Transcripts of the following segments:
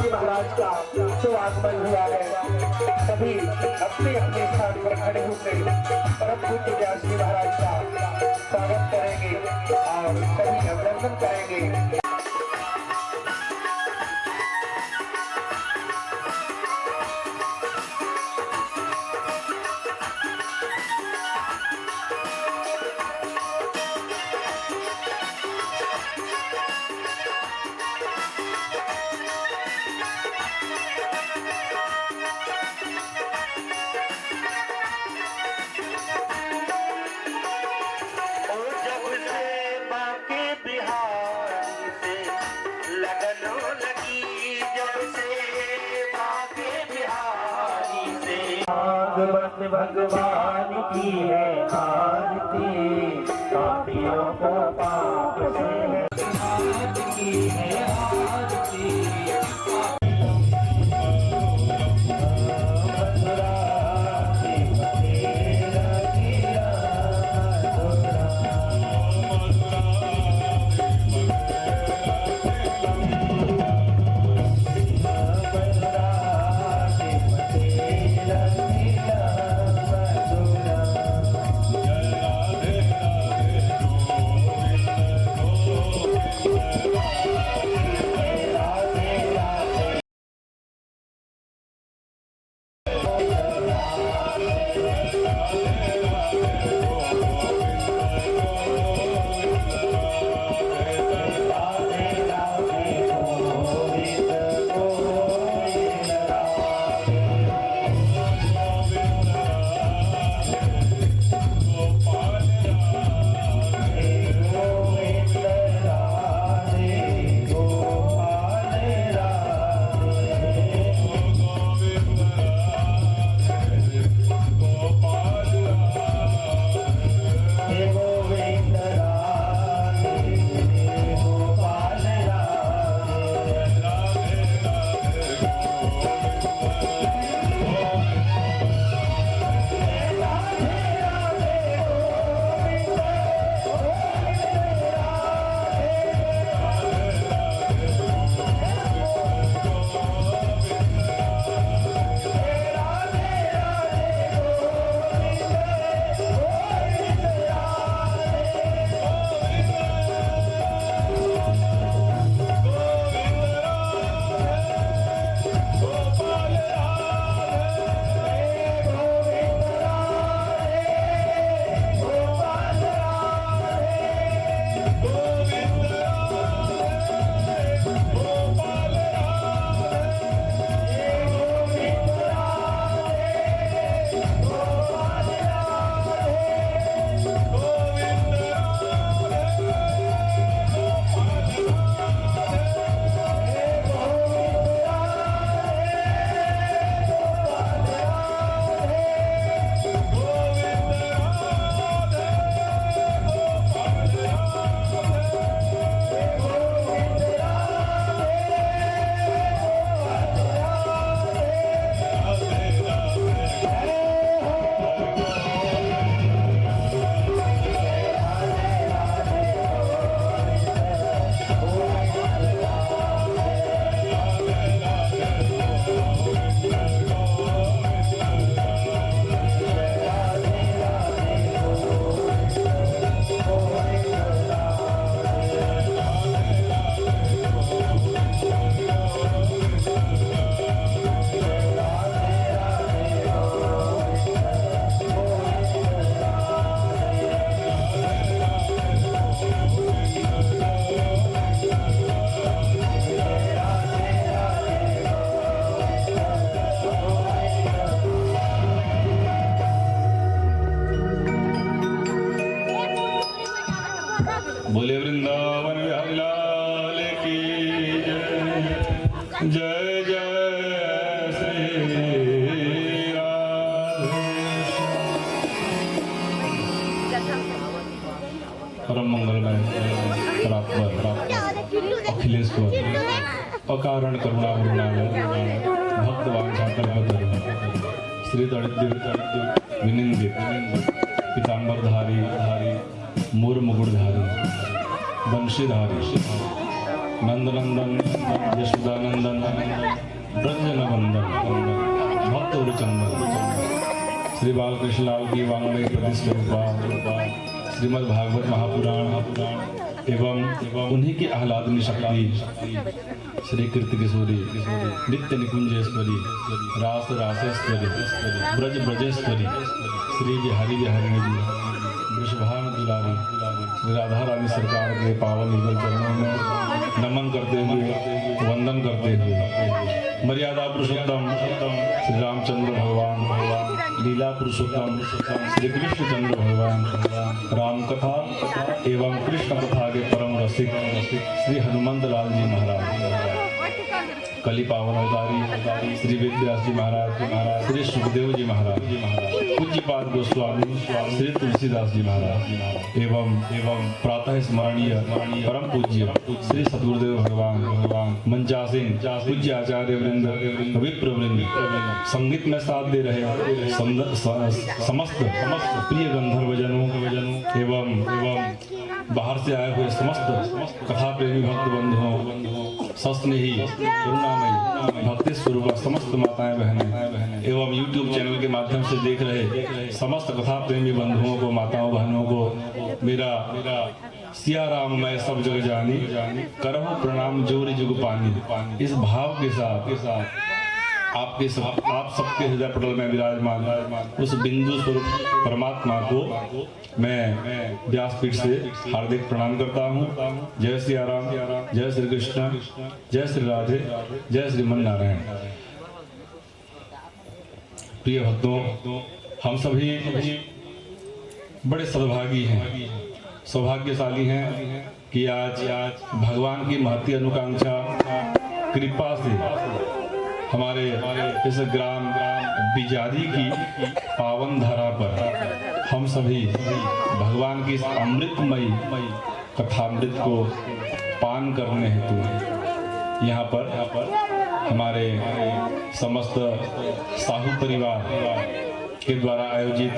जी महाराज का जो आगमन हुआ है, सभी अपने अपने स्थान पर खड़े होकर परम पूज्य व्यास जी महाराज का स्वागत करेंगे और सभी अभिनंदन करेंगे। भगवान की है आरती, पापियों को पाप से की है आरती। बोले वृंदावन बिहारी लाल की जय। जय जय श्री राधे। परम मंगलमय अखिलेश्वर अकारण करुणा भक्त वांछा श्री विनिंदित पीताम्बरधारी मूर मुकुटधारी वंशीधारी नंदनंदन यशोदानंदन ब्रजनवंदन भक्त चंदन श्री बालकृष्ण लाल की वांग्मय प्रतिष्ठा श्रीमद् भागवत महापुराण एवं उन्हीं की आह्लादनी शक्ति श्री कीर्ति किशोरी नित्य निकुंजेश्वरी रास रासेश्वरी ब्रज ब्रजेश्वरी श्री बिहारी बिहारिणी जी वृषभान दुलारी श्री राधा रानी सरकार के पावन युगल चरणों में नमन करते हुए वंदन करते हुए मर्यादा पुरुषोत्तम श्री रामचंद्र भगवान लीला पुरुषोत्तम श्री कृष्ण चंद्र भगवान राम कथा एवं कृष्ण कथा के परम रसिक श्री हनुमंत लाल जी महाराज कली पावन अवतारी श्री वेदव्यास जी महाराज श्री सुखदेव जी महाराज पूज्यपाद गोस्वामी श्री तुलसीदास जी महाराज एवं प्रातः स्मरणीय परम पूज्य श्री सतगुरुदेव भगवान मंचा सिंह पूज्य आचार्य वृंद विप्र वृंद संगीत में साथ दे रहे समस्त प्रिय गंधर्वजनों एवं बाहर से आए हुए समस्त कथा प्रेमी भक्त बंधुओं सस्नेही करुणामयी भक्ति स्वरूप समस्त माताएं बहनें एवं YouTube चैनल के माध्यम से देख रहे समस्त कथा प्रेमी बंधुओं को माताओं बहनों को मेरा सिया राम मैं सब जग जानी करहु प्रणाम जोरी जुग पानी इस भाव के साथ आप सबके हृदय पटल में विराजमान उस बिंदु स्वरूप परमात्मा को मैं व्यासपीठ से हार्दिक प्रणाम करता हूँ। जय श्री राम, जय श्री कृष्ण, जय श्री राधे, जय श्रीमन नारायण। प्रिय भक्तों, हम सभी बड़े सद्भागी हैं, सौभाग्यशाली हैं कि आज भगवान की महती अनुकांक्षा कृपा से हमारे इस ग्राम बिजारी की पावन धरा पर हम सभी भगवान की इस अमृतमयी कथामृत को पान करने हेतु यहाँ पर हमारे समस्त साहू परिवार के द्वारा आयोजित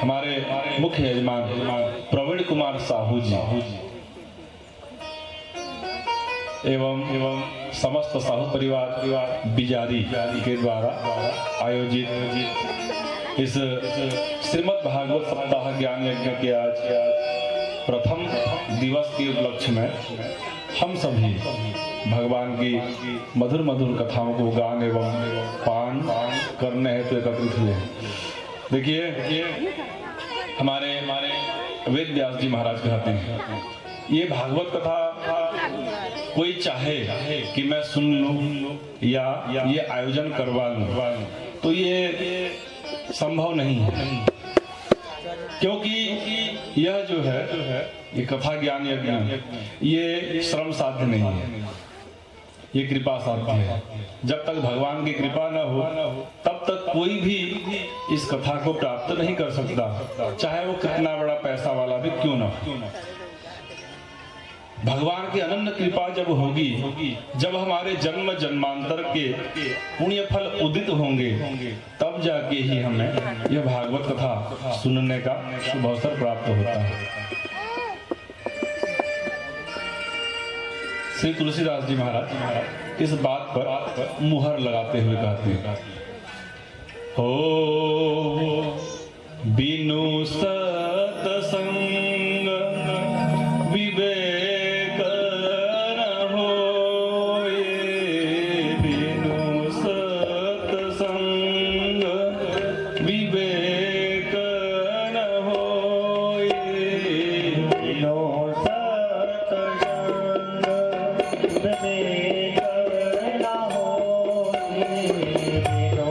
हमारे मुख्य यजमान प्रवीण कुमार साहू जी एवं समस्त साहू परिवार बिजारी के द्वारा आयोजित इस श्रीमद् भागवत सप्ताह ज्ञान यज्ञ के आज प्रथम दिवस के उपलक्ष्य में हम सभी भगवान की मधुर मधुर कथाओं को गान एवं पान करने हेतु एकत्रित हुए। देखिए, हमारे वेद व्यास जी महाराज कहते हैं ये भागवत कथा कोई चाहे कि मैं सुन लूं या ये आयोजन करवा लूं तो ये संभव नहीं है, क्योंकि यह जो है ये कथा ज्ञान यज्ञ ये श्रम साध्य नहीं है, ये कृपा साध्य है। जब तक भगवान की कृपा न हो तब तक कोई भी इस कथा को प्राप्त नहीं कर सकता, चाहे वो कितना बड़ा पैसा वाला भी क्यों न हो। भगवान की अनन्य कृपा जब होगी, जब हमारे जन्म जन्मांतर के पुण्य फल उदित होंगे, तब जाके ही हमें यह भागवत कथा सुनने का शुभ अवसर प्राप्त होता है। श्री तुलसीदास जी महाराज इस बात पर मुहर लगाते हुए कहते हैं, हो बिनु सतसंग विवेक न होए, बिनु सतसंग विवेक न होए, बिनु विवेक न होए, बिनु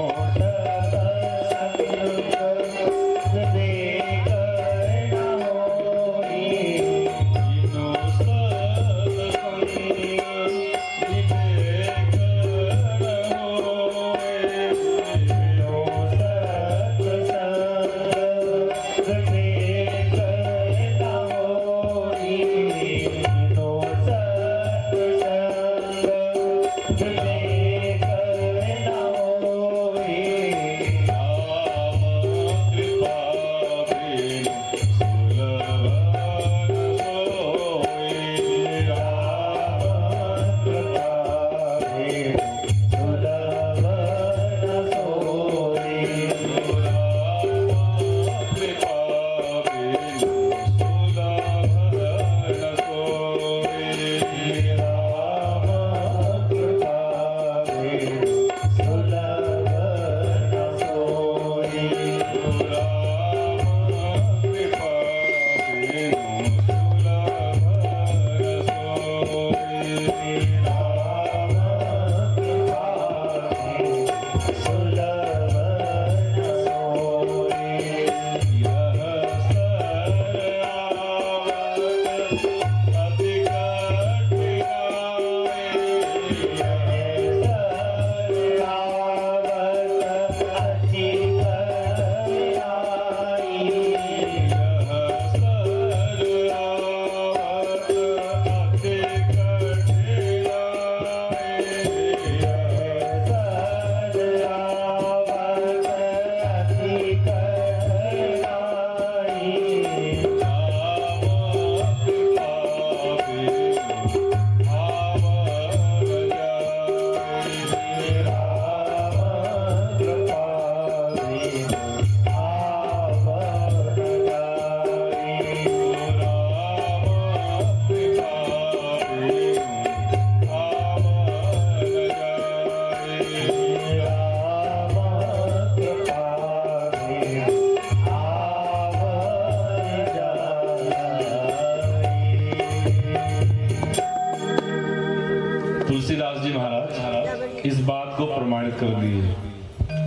तुलसीदास जी महाराज इस बात को प्रमाणित कर दिए।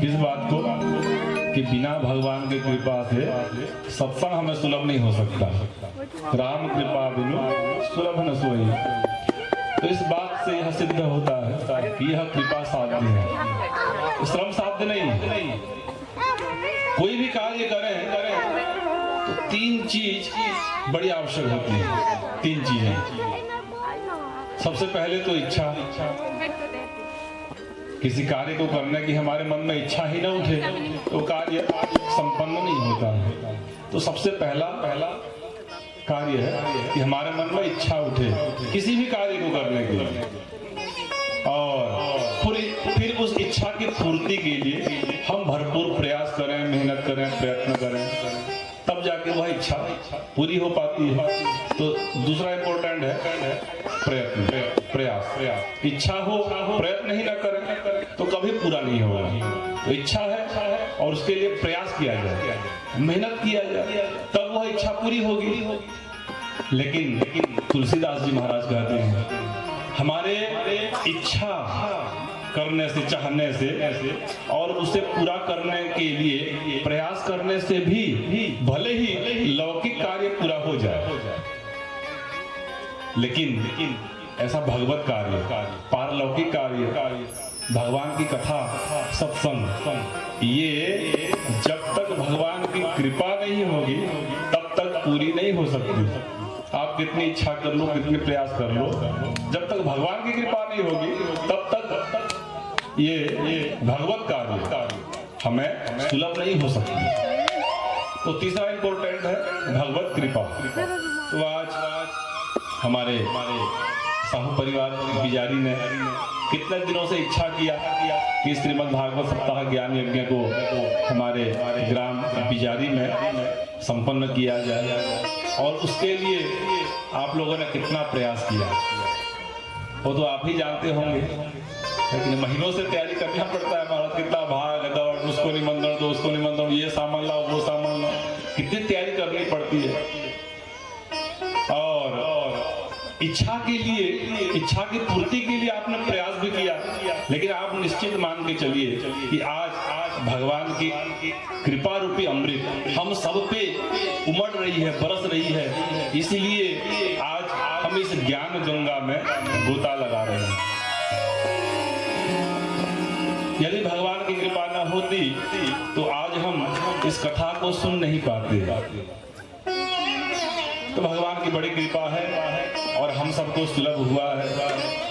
किस बात को? कि बिना भगवान की कृपा से सत्संग हमें सुलभ नहीं हो सकता। राम कृपा बिनु सुलभ न सोई। तो इस बात से यह सिद्ध होता है कि यह कृपा साध्य है, श्रम साध्य नहीं। कोई भी कार्य करें तो तीन चीज बड़ी आवश्यक होती है। तीन चीजें। सबसे पहले तो इच्छा। किसी कार्य को करने की हमारे मन में इच्छा ही ना उठे तो कार्य संपन्न नहीं होता। तो सबसे पहला कार्य है कि हमारे मन में इच्छा उठे किसी भी कार्य को करने के लिए, और फिर उस इच्छा की पूर्ति के लिए हम भरपूर प्रयास करें, मेहनत करें, प्रयत्न करें, तब जाके वह इच्छा पूरी हो पाती है। तो दूसरा इंपॉर्टेंट है प्रयत्न, प्रयास। इच्छा हो, प्रयत्न ही ना करें तो कभी पूरा नहीं होगा। तो इच्छा है और उसके लिए प्रयास किया जाए, मेहनत किया जाए, तब वह इच्छा पूरी होगी। लेकिन तुलसीदास जी महाराज कहते हैं हमारे इच्छा करने से, चाहने से और उसे पूरा करने के लिए प्रयास करने से भी भले ही लौकिक कार्य पूरा हो जाए, लेकिन ऐसा भगवत कार्य, पारलौकिक कार्य, भगवान की कथा, सत्संग, ये जब तक भगवान की कृपा नहीं होगी तब तक पूरी नहीं हो सकती। आप कितनी इच्छा कर लो, कितने प्रयास कर लो, जब तक भगवान की कृपा नहीं होगी तब तक ये भगवत कार्य हमें सुलभ नहीं हो सकती। तो तीसरा इंपॉर्टेंट है भगवत कृपा। तो आज हमारे साहू परिवार बिजारी ने कितने दिनों से इच्छा किया कि श्रीमद् भागवत सप्ताह ज्ञान यज्ञ को हमारे ग्राम बिजारी में संपन्न किया जाए, और उसके लिए आप लोगों ने कितना प्रयास किया वो तो आप ही जानते होंगे। लेकिन महीनों से तैयारी करना पड़ता है, महाराज कितना भाग दौड़, उसको निमंत्रण दो, उसको निमंत्रण, ये सामान लाओ, वो सामान लाओ, कितनी तैयारी करनी पड़ती है। और इच्छा के लिए, इच्छा की पूर्ति के लिए आपने प्रयास भी किया, लेकिन आप निश्चित मान के चलिए कि आज भगवान की कृपा रूपी अमृत हम सब पे उमड़ रही है, बरस रही है। इसीलिए आज हम इस ज्ञान गंगा में गोता लगा रहे हैं। यदि भगवान की कृपा न होती तो आज हम इस कथा को सुन नहीं पाते। तो भगवान की बड़ी कृपा है और हम सबको सुलभ हुआ है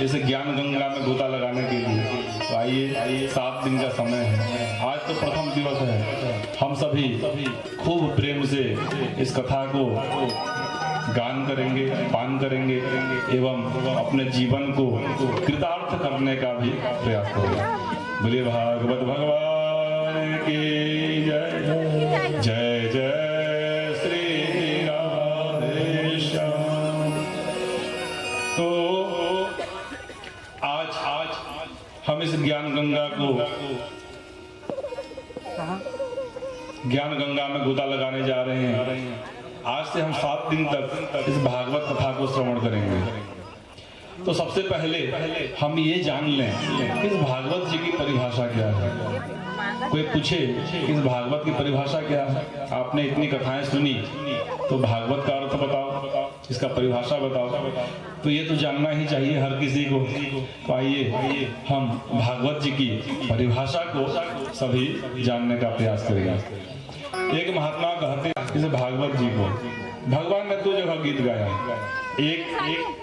इस ज्ञान गंगा में गोता लगाने के लिए। तो आइए 7 दिन का समय है, आज तो प्रथम दिवस है। हम सभी खूब प्रेम से इस कथा को गान करेंगे, पान करेंगे एवं अपने जीवन को कृतार्थ करने का भी प्रयास करेंगे। बोलिए भागवत भगवान की जय। जय जय श्री राधे श्याम। तो आज हम इस ज्ञान गंगा में गोता लगाने जा रहे हैं। आज से हम 7 दिन तक इस भागवत कथा को श्रवण करेंगे। तो सबसे पहले हम ये जान लें कि इस भागवत जी की परिभाषा क्या है। कोई पूछे कि इस भागवत की परिभाषा क्या है, आपने इतनी कथाएं सुनी तो भागवत का अर्थ बताओ, इसका परिभाषा बताओ। तो ये तो जानना ही चाहिए हर किसी को। तो आइए हम भागवत जी की परिभाषा को सभी जानने का प्रयास करेंगे। एक महात्मा कहते इस भागवत जी को, भगवान ने 2 जगह गीत गाया। एक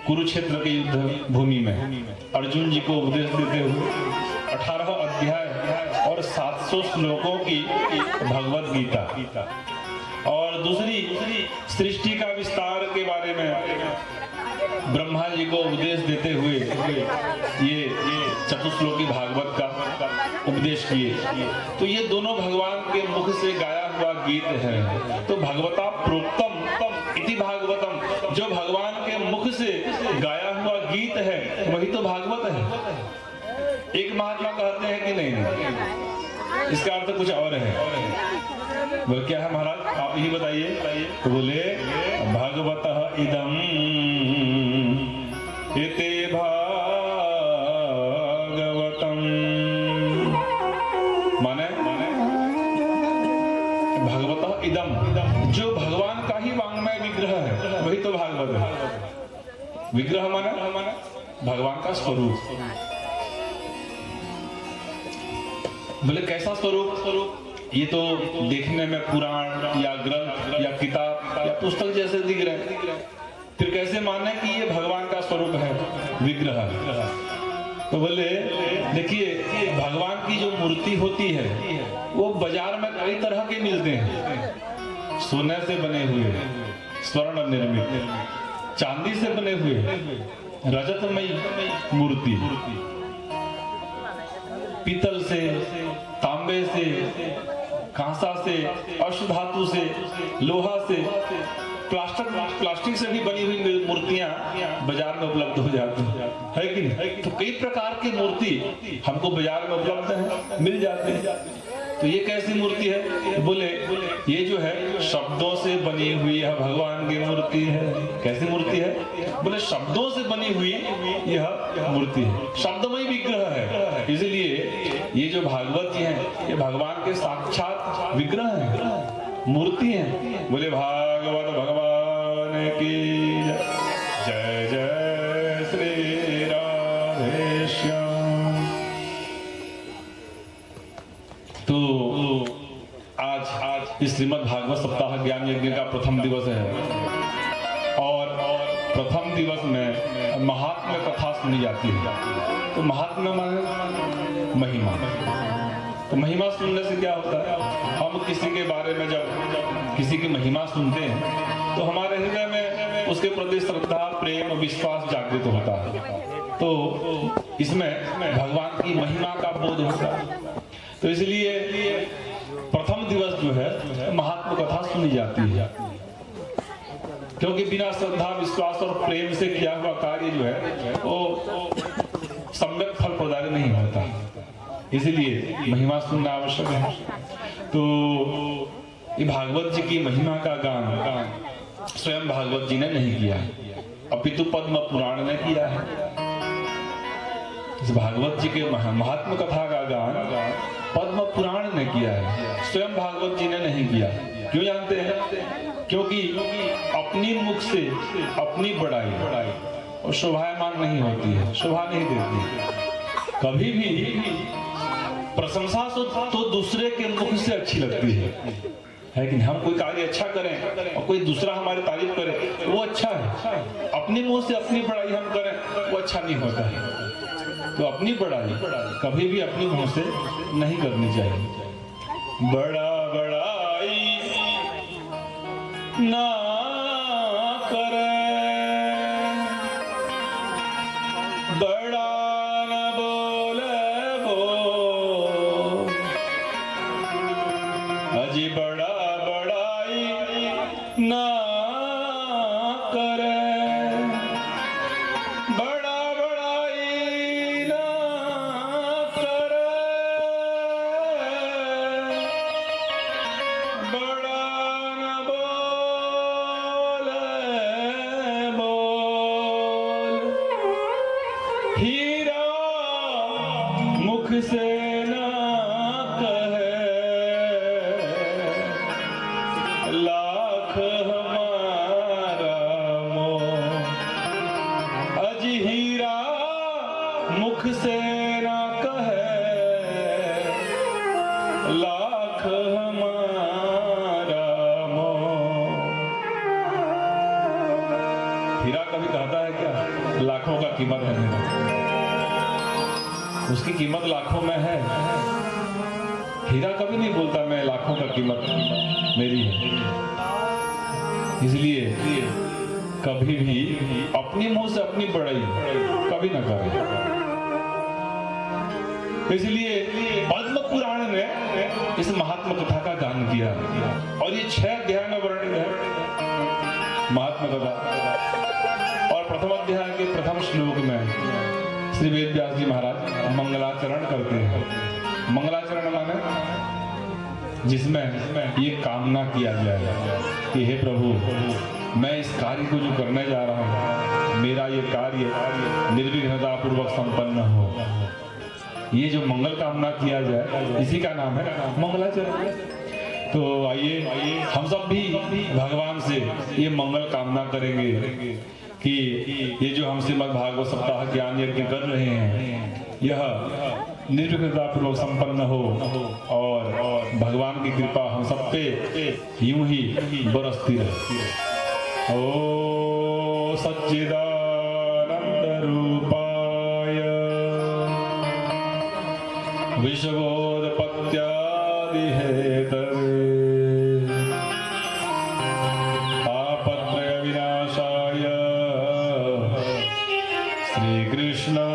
कुरुक्षेत्र के युद्ध भूमि में अर्जुन जी को उपदेश देते हुए 18 अध्याय और 700 श्लोकों की भगवत गीता, और दूसरी सृष्टि का विस्तार के बारे में ब्रह्मा जी को उपदेश देते हुए ये चतुश्लोकी भागवत का उपदेश किए। तो ये दोनों भगवान के मुख से गाया हुआ गीत है। तो भगवता प्रोक्तम इति भागवतम, जो भगवान के मुख से गाया हुआ गीत है वही तो भागवत है। एक महात्मा कहते हैं कि नहीं, इसका अर्थ कुछ और है। बोले क्या है महाराज, आप ही बताइए। तो बोले भागवतः इदम एते भागवतम, माने भागवतः इदम, जो भगवान का ही वांग्मय विग्रह है वही तो भागवत है। विग्रह माने भगवान का स्वरूप। बोले कैसा स्वरूप? ये तो देखने में पुराण या ग्रंथ या किताब या पुस्तक जैसे दिख रहे, फिर कैसे माने कि ये भगवान का स्वरूप है, विग्रह? तो बोले देखिए, भगवान की जो मूर्ति होती है वो बाजार में कई तरह के मिलते हैं, सोने से बने हुए, स्वर्ण निर्मित, चांदी से बने हुए, रजतमयी मूर्ति, पीतल से, तांबे से, कांसा से, अश्वधातु से, लोहा से, प्लास्टिक से भी बनी हुई मूर्तियां बाजार में उपलब्ध हो जाती है कि नहीं? तो कई प्रकार की मूर्ति हमको बाजार में उपलब्ध है, मिल जाते हैं। तो ये कैसी मूर्ति है? बोले ये जो है शब्दों से बनी हुई है भगवान की मूर्ति है। कैसी मूर्ति है? बोले शब्दों से बनी हुई यह मूर्ति है, शब्दमय विग्रह है। इसलिए ये जो भागवत जी हैं ये भगवान के साक्षात विग्रह हैं, मूर्ति हैं। बोले भागवत भगवान की जय जय श्री राधे श्याम। तो आज इस श्रीमद् भागवत सप्ताह ज्ञान यज्ञ का प्रथम दिवस है और प्रथम दिवस में महात्म्य कथा सुनी जाती है। तो महात्म्य माने महिमा। तो महिमा सुनने से क्या होता है? हम किसी के बारे में जब किसी की महिमा सुनते हैं तो हमारे हृदय में उसके प्रति श्रद्धा, प्रेम, विश्वास जागृत होता है। तो इसमें भगवान की महिमा का बोध होता है। तो इसलिए प्रथम दिवस जो है महात्म कथा सुनी जाती है, क्योंकि बिना श्रद्धा, विश्वास और प्रेम से किया हुआ कार्य जो है वो सम्यक फल प्रदान नहीं होता। इसलिए महिमा सुनना आवश्यक है। तो ये भागवत जी की महिमा का गान स्वयं भागवत जी ने नहीं किया, अपितु पद्म पुराण ने किया है। इस भागवत जी के महात्म कथा का गान पद्म पुराण ने किया है, स्वयं भागवत जी ने नहीं किया। क्यों जानते हैं? क्योंकि अपनी मुख से अपनी बड़ाई और शोभायमान नहीं होती है, शोभा नहीं देती। कभी भी प्रशंसा तो दूसरे के मुख से अच्छी लगती है कि हम कोई कार्य अच्छा करें और कोई दूसरा हमारी तारीफ करे वो अच्छा है। अपने मुंह से अपनी बड़ाई हम करें वो अच्छा नहीं होता है। तो अपनी बड़ाई कभी भी अपने मुंह से नहीं करनी चाहिए। बड़ा बड़ाई ना करे, बड़ा न बोले वो, अजी बड़ा बड़ाई ना करे, बड़ा बड़ाई ना करे, बड़ा न बोले बोल, हीरा मुख से ना कहे, लाख हमारा मोह, अजी हीरा मुख से ना कहे, लाख हमारा मोह। हीरा कभी कहता है क्या लाखों का कीमत है मेरा? उसकी कीमत लाखों में है। हीरा कभी नहीं बोलता मैं लाखों का कीमत मेरी है। इसलिए कभी भी अपनी मुंह से अपनी बड़ाई कभी ना करें। इसलिए पद्म पुराण ने इस महात्मा कथा का गान किया और ये 6 अध्याय में वर्णित है महात्मा कथा। और प्रथम अध्याय के प्रथम श्लोक में श्री वेद व्यास जी महाराज मंगलाचरण करते हैं। मंगलाचरण माने जिसमें ये कामना किया जाए कि हे प्रभु, मैं इस कार्य को जो करने जा रहा हूँ, मेरा ये कार्य निर्विघ्नता पूर्वक संपन्न हो। ये जो मंगल कामना किया जाए, इसी का नाम है मंगलाचरण। तो आइए हम सब भी भगवान से ये मंगल कामना करेंगे कि ये जो हम श्रीमद् भागवत सप्ताह ज्ञान यज्ञ कर रहे हैं, यह निर्विघ्नता पूर्वक संपन्न हो और भगवान की कृपा हम सब पे यूं ही बरसती रहे। ओ सच्चिदानंद रूपाय विश्वोत्पत्त्यादि हेतवे तापत्रय विनाशाय श्री कृष्णाय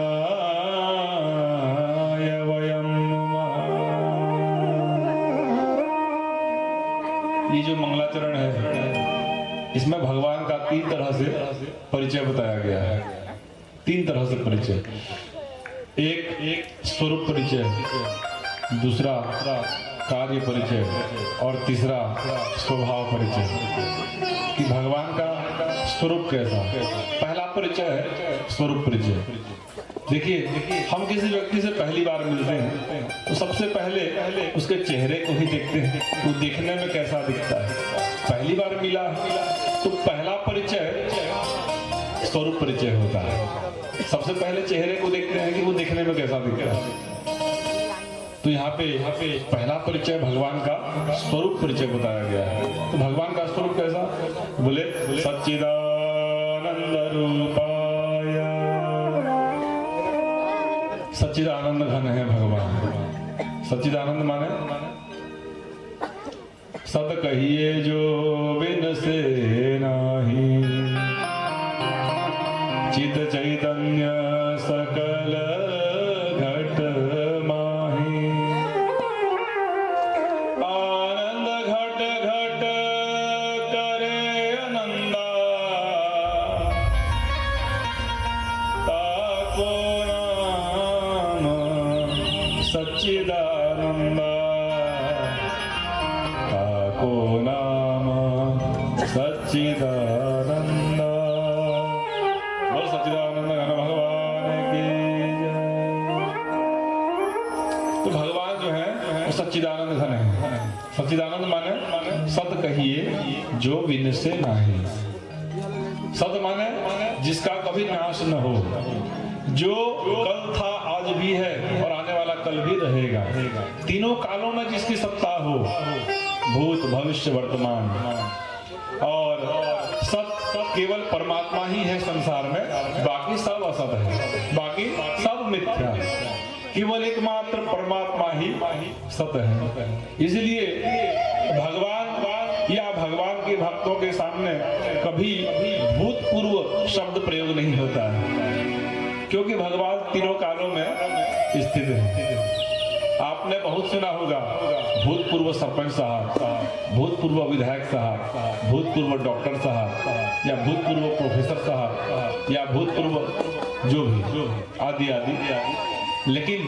वयं नमः। ये जो मंगलाचरण है, इसमें भगवान का 3 तरह से परिचय बताया गया है। 3 तरह से परिचय, एक स्वरूप परिचय, दूसरा कार्य परिचय और तीसरा स्वभाव परिचय कि भगवान का स्वरूप कैसा। पहला परिचय है स्वरूप परिचय। देखिए, हम किसी व्यक्ति से पहली बार मिलते हैं तो सबसे पहले उसके चेहरे को ही देखते हैं, वो देखने में कैसा दिखता है। पहली बार मिला तो पहला परिचय स्वरूप परिचय होता है। सबसे पहले चेहरे को देखते हैं कि वो देखने में कैसा दिखता है। तो यहाँ पे पहला परिचय भगवान का स्वरूप परिचय बताया गया है। तो भगवान का स्वरूप कैसा, बोले सच्चिदानंद रूपाय। सच्चिदानंद घन है भगवान। सच्चिदानंद माने सत कहिए जो बिन से नाही, चित चैतन्य सकल घट माही। आनंद घट घट करे आनंदा, ताको नाम सच्चिदानंदा, ताको नाम सच्चिदानंदा। सच्चिदानंद घन भगवान की जय। तो भगवान जो है वो सच्चिदानंद घन है। सच्चिदानंद माने सत कहिए जो बिन से नाही। सत माने जिसका कभी नाश न हो, जो कल था आज भी है और आने वाला कल भी रहेगा। तीनों कालों में जिसकी सत्ता हो, भूत भविष्य वर्तमान। और सत केवल परमात्मा ही है संसार में, बाकी सब असत है, बाकी सब मिथ्या है। केवल एकमात्र परमात्मा ही सत है। इसलिए भगवान या भगवान के भक्तों के सामने कभी भूतपूर्व शब्द प्रयोग नहीं होता है, क्योंकि भगवान तीनों कालों में स्थित है। आपने बहुत सुना होगा भूतपूर्व सरपंच साहब, भूतपूर्व विधायक साहब, भूतपूर्व डॉक्टर साहब, या भूतपूर्व प्रोफेसर साहब, या भूतपूर्व जो भी आदि आदि। लेकिन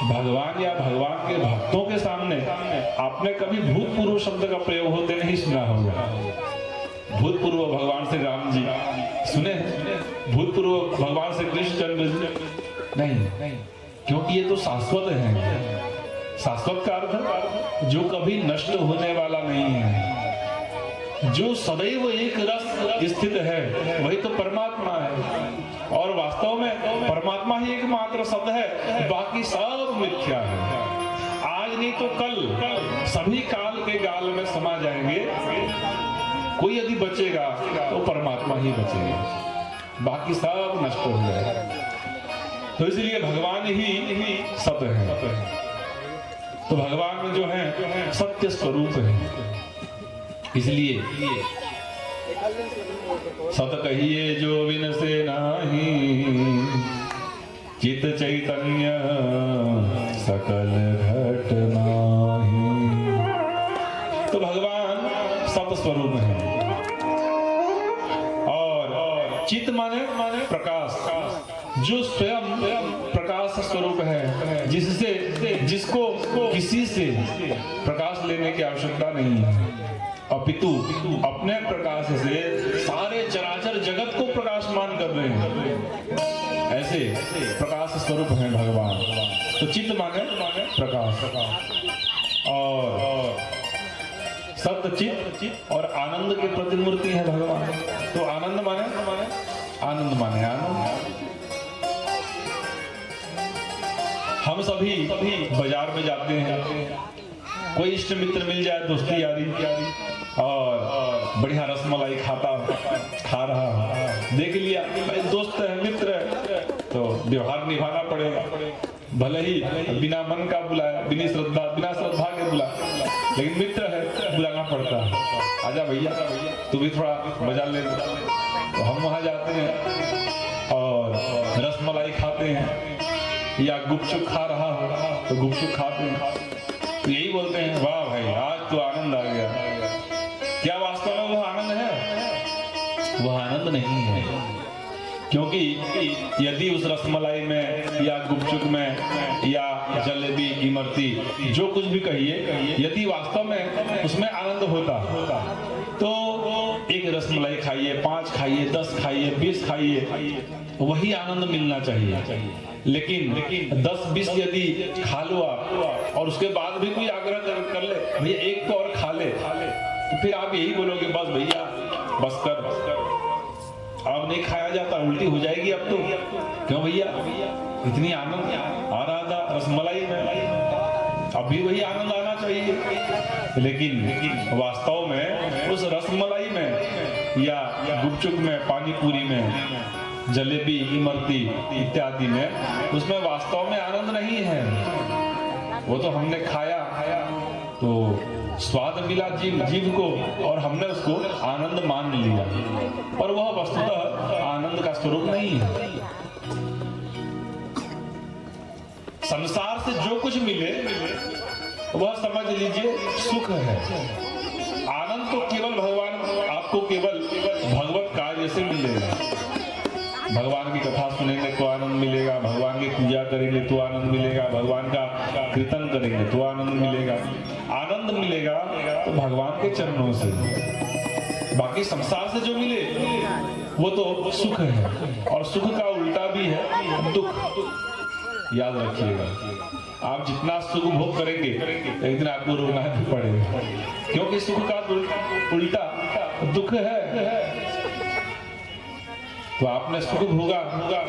भगवान या भगवान के भक्तों के सामने आपने कभी भूतपूर्व शब्द का प्रयोग होते नहीं सुना होगा। भूतपूर्व भगवान श्री राम जी सुने, भूतपूर्व भगवान श्री कृष्णचंद्र जी नहीं, क्योंकि ये तो शाश्वत है। शाश्वत का अर्थ जो कभी नष्ट होने वाला नहीं है, जो सदैव एक रस स्थित है, वही तो परमात्मा है। और वास्तव में परमात्मा ही एकमात्र सत्य है, बाकी सब मिथ्या है। आज नहीं तो कल सभी काल के गाल में समा जाएंगे। कोई यदि बचेगा तो परमात्मा ही बचेगा, बाकी सब नष्ट हो जाएगा। तो इसलिए भगवान ही सत्य है। तो भगवान जो है सत्य स्वरूप है। इसलिए सत कहिए जो बिन से नाही, चित चैतन्य सकल घट माही। तो भगवान सत स्वरूप है। और चित माने प्रकाश, जो स्वयं प्रकाश स्वरूप है, जिसको किसी से प्रकाश लेने की आवश्यकता नहीं है, अपितु अपने प्रकाश से सारे चराचर जगत को प्रकाशमान कर रहे हैं। ऐसे प्रकाश स्वरूप है भगवान। तो चित्त माने प्रकाश, और सत्य चित्त और आनंद के प्रतिमूर्ति है भगवान। तो आनंद माने आनंद। हम सभी बाजार में जाते हैं, कोई इष्ट मित्र मिल जाए, दोस्ती यारी, और बढ़िया रसमलाई खा रहा, देख लिया दोस्त है, मित्र है, तो व्यवहार निभाना पड़ेगा। भले ही बिना मन का बुलाया, बिना श्रद्धा के बुलाया, लेकिन मित्र है, बुलाना पड़ता है। आजा भैया, तू भी थोड़ा मजा ले। तो हम वहां जाते हैं और रसमलाई खाते हैं, या गुपचुप खा रहा हो तो गुपचुप खाते हैं, तो यही बोलते हैं, वाह भाई आज तो आनंद आ गया। क्या वास्तव में वह आनंद है? वह आनंद नहीं है, क्योंकि यदि उस रसमलाई में या गुपचुप में या जलेबी, इमरती, जो कुछ भी कहिए, यदि वास्तव में उसमें आनंद होता तो एक रसमलाई खाइए, 5 खाइए, 10 खाइए, 20 खाइए, वही आनंद मिलना चाहिए। लेकिन 10-20 यदि खा लो आप, और उसके बाद भी कोई आग्रह कर ले, भैया एक तो और खा ले, तो फिर आप यही बोलोगे, बस भैया बस कर, अब नहीं खाया जाता, उल्टी हो जाएगी अब तो। क्यों भैया, इतनी आनंद आ रहा था रसमलाई में, अब भी वही आनंद आना चाहिए। लेकिन वास्तव में उस रसमलाई में या गुपचुप में, पानी पूरी में, जलेबी, इमरती इत्यादि में, उसमें वास्तव में आनंद नहीं है। वो तो हमने खाया तो स्वाद मिला जीव को, और हमने उसको आनंद मान लिया, और वह वस्तुतः आनंद का स्वरूप नहीं है। संसार से जो कुछ मिले वह समझ लीजिए सुख है। आनंद तो केवल भगवान आपको केवल भगवत कार्य से मिलेगा। भगवान की कथा सुनेंगे तो आनंद मिलेगा, भगवान की पूजा करेंगे तो आनंद मिलेगा, भगवान का कीर्तन करेंगे तो आनंद मिलेगा। आनंद मिलेगा तो भगवान के चरणों से, बाकी संसार से जो मिले वो तो सुख है, और सुख का उल्टा भी है दुख। याद रखिएगा, आप जितना सुख भोग करेंगे एक दिन आपको रोना भी पड़ेगा, क्योंकि सुख का उल्टा दुख है। तो आपने सुख भोगा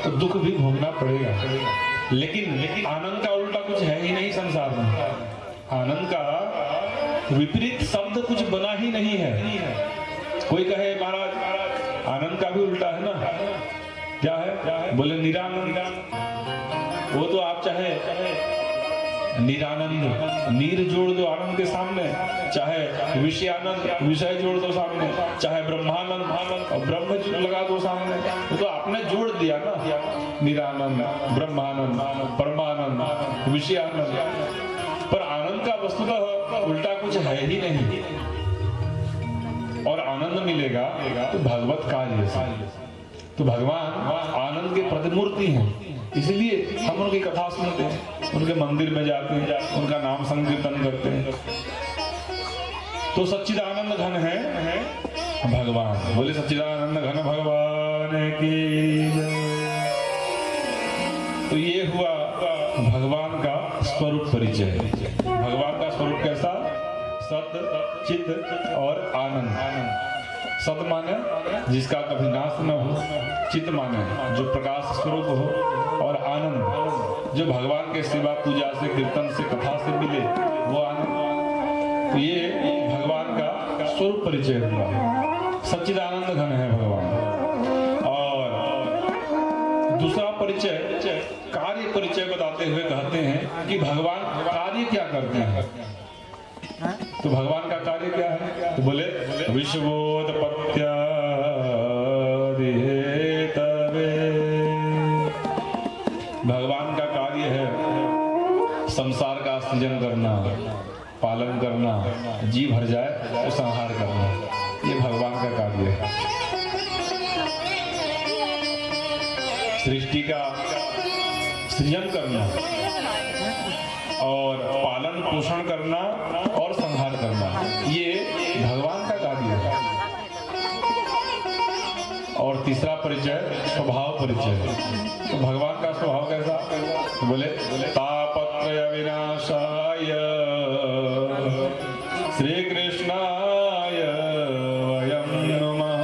तो दुख भी भोगना पड़ेगा। लेकिन आनंद का उल्टा कुछ है ही नहीं संसार में। आनंद का विपरीत शब्द कुछ बना ही नहीं है। कोई कहे महाराज आनंद का भी उल्टा है ना, क्या है? बोले निरानंद। वो तो आप चाहे निरानंद, नीर जोड़ दो आनंद के सामने, चाहे विषयानंद, विषय जोड़ दो सामने, चाहे ब्रह्मानंद और ब्रह्म लगा दो सामने, वो तो आपने जोड़ दिया ना। निरानंद, ब्रह्मानंद, परमानंद, विषयानंद। पर आनंद का वस्तुतः उल्टा कुछ है ही नहीं। और आनंद मिलेगा तो भगवत कार्य से। तो भगवान आनंद के प्रतिमूर्ति हैं, इसलिए हम उनकी कथा सुनते हैं, उनके मंदिर में जाते हैं, उनका नाम संकीर्तन करते हैं। तो सच्चिदानंद घन है भगवान। बोले सच्चिदानंद घन भगवान की जय। तो ये हुआ भगवान का स्वरूप परिचय। भगवान का स्वरूप कैसा? सत, चित और आनंद। सत माने जिसका कभी नाश न हो, चित माने जो प्रकाश स्वरूप हो, और आनंद जो भगवान के सेवा, पूजा से, कीर्तन से, कथा से मिले, वो आनंद। तो ये भगवान का स्वरूप परिचय हुआ। सच्चिदानंद घन है भगवान। और दूसरा परिचय कार्य परिचय बताते हुए कहते हैं कि भगवान कार्य क्या करते हैं। तो भगवान का कार्य क्या है? तो बोले विश्वोत्पत्त्यादिहेतवे। भगवान का कार्य है संसार का सृजन करना, पालन करना, जी भर जाए तो संहार करना। ये भगवान का कार्य है। सृष्टि का सृजन करना और पालन पोषण करना और संहार करना, ये भगवान का कार्य है। और तीसरा परिचय स्वभाव परिचय। तो भगवान का स्वभाव कैसा? तो बोले तापत्रय विनाशाय श्री कृष्णाय वयं नमः।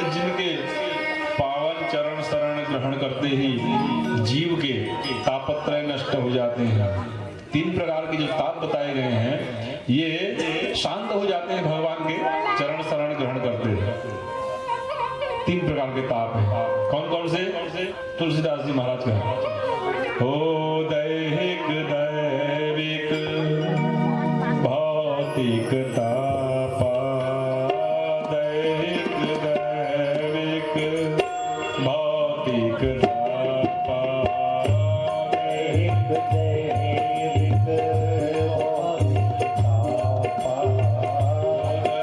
जिनके पावन चरण शरण ग्रहण करते ही जीव के तापत्रय नष्ट हो जाते हैं। 3 प्रकार के जो ताप बताए गए हैं ये शांत हो जाते हैं भगवान के चरण शरण ग्रहण करते हैं। 3 प्रकार के ताप हैं। कौन कौन से? तुलसीदास जी महाराज का हो दैहिक दैविक भौतिक तापा, दैहिक दैविक भौतिक तापा, दैहिक दैविक भौतिक तापा, दैहिक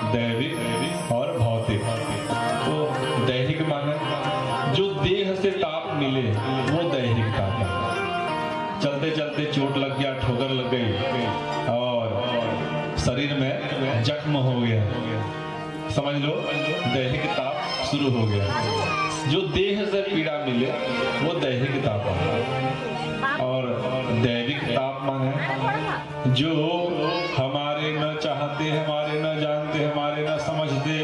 दैविक चलते चलते चोट लग गया, ठोकर लग गई और शरीर में जख्म हो गया, समझ लो दैहिक ताप शुरू हो गया। जो देह से पीड़ा मिले वो दैहिक ताप है। और दैविक ताप माने जो हमारे न चाहते, हमारे न जानते, हमारे न समझते,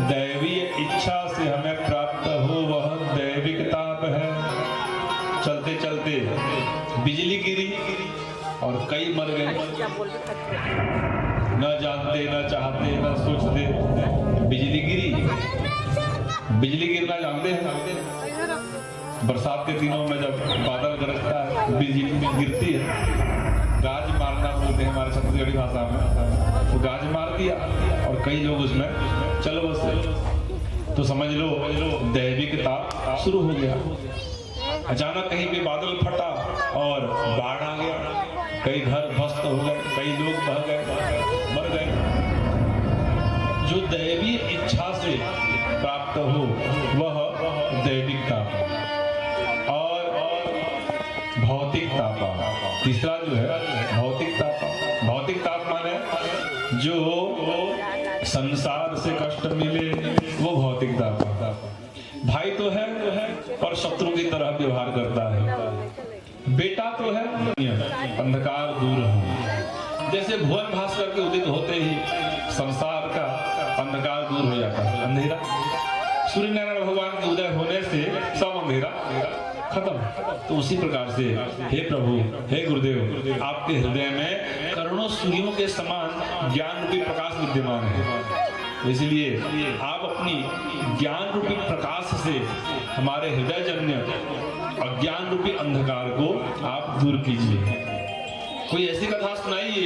दैवीय इच्छा से हमें प्राप्त हो, वह दैविक ताप है। चलते चलते बिजली गिरी और कई मर गए, न जानते, न चाहते, न सोचते, बिजली गिरी। बिजली गिरना जानते हैं? बरसात के दिनों में जब बादल गरजता है, बिजली गिरती है, गाज मारना बोलते हैं हमारे छत्तीसगढ़ी भाषा में। तो गाज मार दिया और कई लोग उसमें चल बसे, तो समझ लो दैविक ताप शुरू हो गया। अचानक कहीं पे बादल फटा और बाढ़ आ गया, कई घर ध्वस्त हो गए, कई लोग बह गए, मर गए। जो दैवी इच्छा से प्राप्त हो वह दैविक ताप। और भौतिक ताप, तीसरा जो है भौतिक ताप। भौतिक ताप माने जो संसार से कष्ट मिले वो भौतिक ताप। भाई तो है पर शत्रु की तरह व्यवहार करता है, बेटा तो है, अंधकार दूर हो। जैसे भुवन भास्कर के उदित होते ही संसार का अंधकार दूर हो जाता है, अंधेरा। सूर्य नारायण भगवान के उदय होने से सब अंधेरा खत्म। तो उसी प्रकार से हे प्रभु, हे गुरुदेव, आपके हृदय में करोड़ों सूर्यों के समान ज्ञान रूपी प्रकाश विद्यमान है। इसलिए आप अपनी ज्ञान रूपी प्रकाश से हमारे हृदय जन्य अज्ञान रूपी अंधकार को आप दूर कीजिए। कोई ऐसी कथा सुनाइए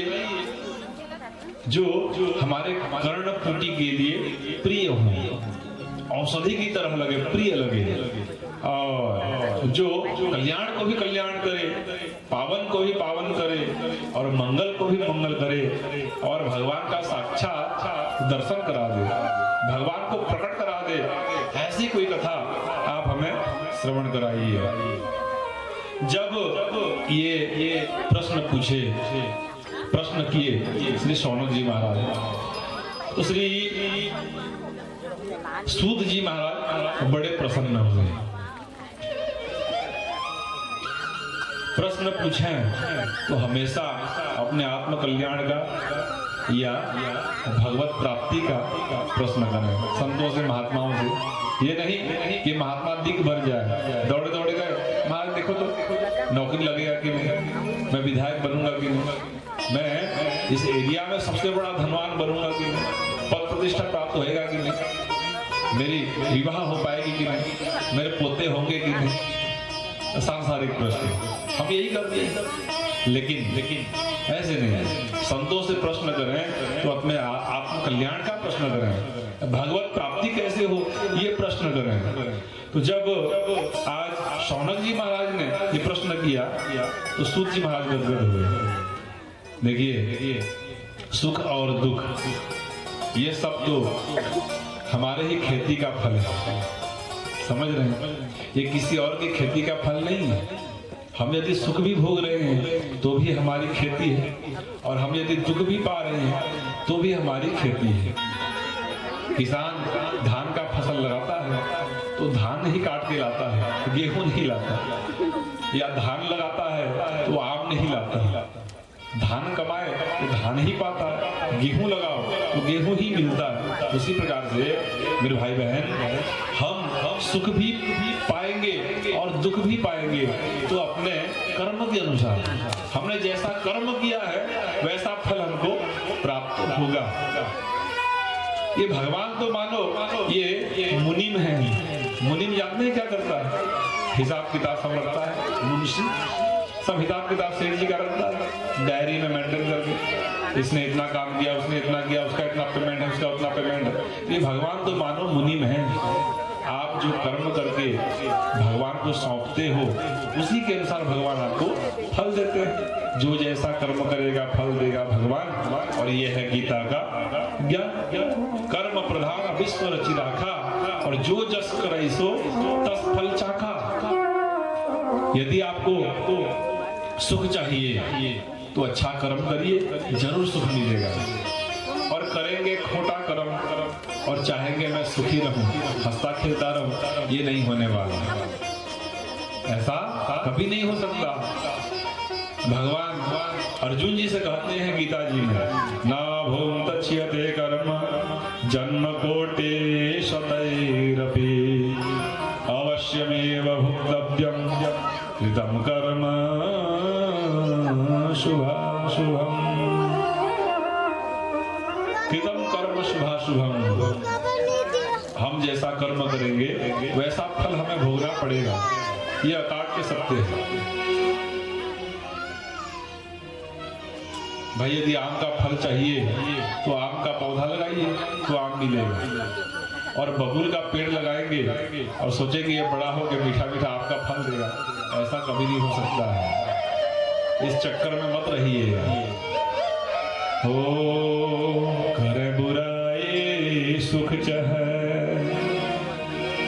जो हमारे कर्ण पुटी के लिए प्रिय हो, औषधि की तरह लगे, प्रिय लगे, और जो कल्याण को भी कल्याण करे, पावन को भी पावन करे और मंगल को भी मंगल करे और भगवान का साक्षात दर्शन करा दे, भगवान को प्रकट करा दे। ऐसी कोई कथा आप हमें श्रवण कराइए। जब ये प्रश्न किए श्री शौनक जी महाराज, तो श्री सूत जी महाराज बड़े प्रसन्न हुए। प्रश्न पूछे तो हमेशा अपने आत्म कल्याण का या भगवत प्राप्ति का प्रश्न करें संतों से, महात्माओं से। ये नहीं कि महात्मा दिख भर जाए, दौड़े दौड़े गए, महाराज देखो तो नौकरी लगेगा कि नहीं, मैं विधायक बनूंगा कि नहीं, मैं इस एरिया में सबसे बड़ा धनवान बनूंगा कि नहीं, पद प्रतिष्ठा प्राप्त होएगा कि नहीं, मेरी विवाह हो पाएगी कि नहीं, मेरे पोते होंगे कि नहीं। सांसारिक प्रश्न हम यही करते हैं, लेकिन ऐसे नहीं। संतों से प्रश्न करें तो अपने आत्म कल्याण का प्रश्न करें, भगवत प्राप्ति कैसे हो ये प्रश्न करें। तो जब आज शौनक जी महाराज ने ये प्रश्न किया तो सूत जी महाराज गदगद हुए। देखिए, सुख और दुख ये सब तो हमारे ही खेती का फल है, समझ रहे हैं, ये किसी और की खेती का फल नहीं है। हम यदि सुख भी भोग रहे हैं तो भी हमारी खेती है, और हम यदि दुख भी पा रहे हैं तो भी हमारी खेती है। किसान धान का फसल लगाता है तो धान ही काट के लाता है, गेहूं नहीं लाता, या धान लगाता है तो आम नहीं लाता। धान कमाए तो धान ही पाता है, गेहूं लगाओ तो गेहूं ही मिलता है। उसी प्रकार से मेरे भाई बहन, हम सुख भी पाएंगे और दुख भी पाएंगे तो अपने कर्म के अनुसार। हमने जैसा कर्म किया है वैसा फल हमको प्राप्त होगा। ये भगवान तो मानो ये मुनिम है। मुनिम जानते हैं क्या करता है? हिसाब किताब सब रखता है, मुंशी सब हिसाब किताब सेठ जी का रखता है, डायरी में मेंटेन करके इसने इतना काम किया, उसने इतना किया, उसका इतना पेमेंट है, उसका उतना पेमेंट है। ये भगवान तो मानो मुनिम है। आप जो कर्म करके भगवान को सौंपते हो उसी के अनुसार भगवान आपको फल देते हैं। जो जैसा कर्म करेगा फल देगा भगवान। और ये है गीता का ज्ञान। कर्म प्रधान विश्व रचि राखा, और जो जस करे सो तस फल चाखा। यदि आपको सुख चाहिए तो अच्छा कर्म करिए, जरूर सुख मिलेगा। और करेंगे खोटा कर्म और चाहेंगे मैं सुखी रहूं, हंसता खेलता रहूं, ये नहीं होने वाला। ऐसा कभी नहीं हो सकता। भगवान अर्जुन जी से कहते हैं गीता जी में, ना भूम तच्यते कर्म जन्म कोटि शतैरपि अवश्यमेव भुक्तव्यं कृतं कर्म शुभाशुभम्। कृतं कर्म शुभाशुभम्। हम जैसा कर्म करेंगे वैसा फल हमें भोगना पड़ेगा। ये अकाट्य सत्य है। भाई यदि आम का फल चाहिए तो आम का पौधा लगाइए तो आम मिलेगा। और बबूल का पेड़ लगाएंगे और सोचेंगे ये बड़ा हो के मीठा मीठा आपका फल देगा, ऐसा कभी नहीं हो सकता है। इस चक्कर में मत रहिए। हो करे बुराई सुख चाहे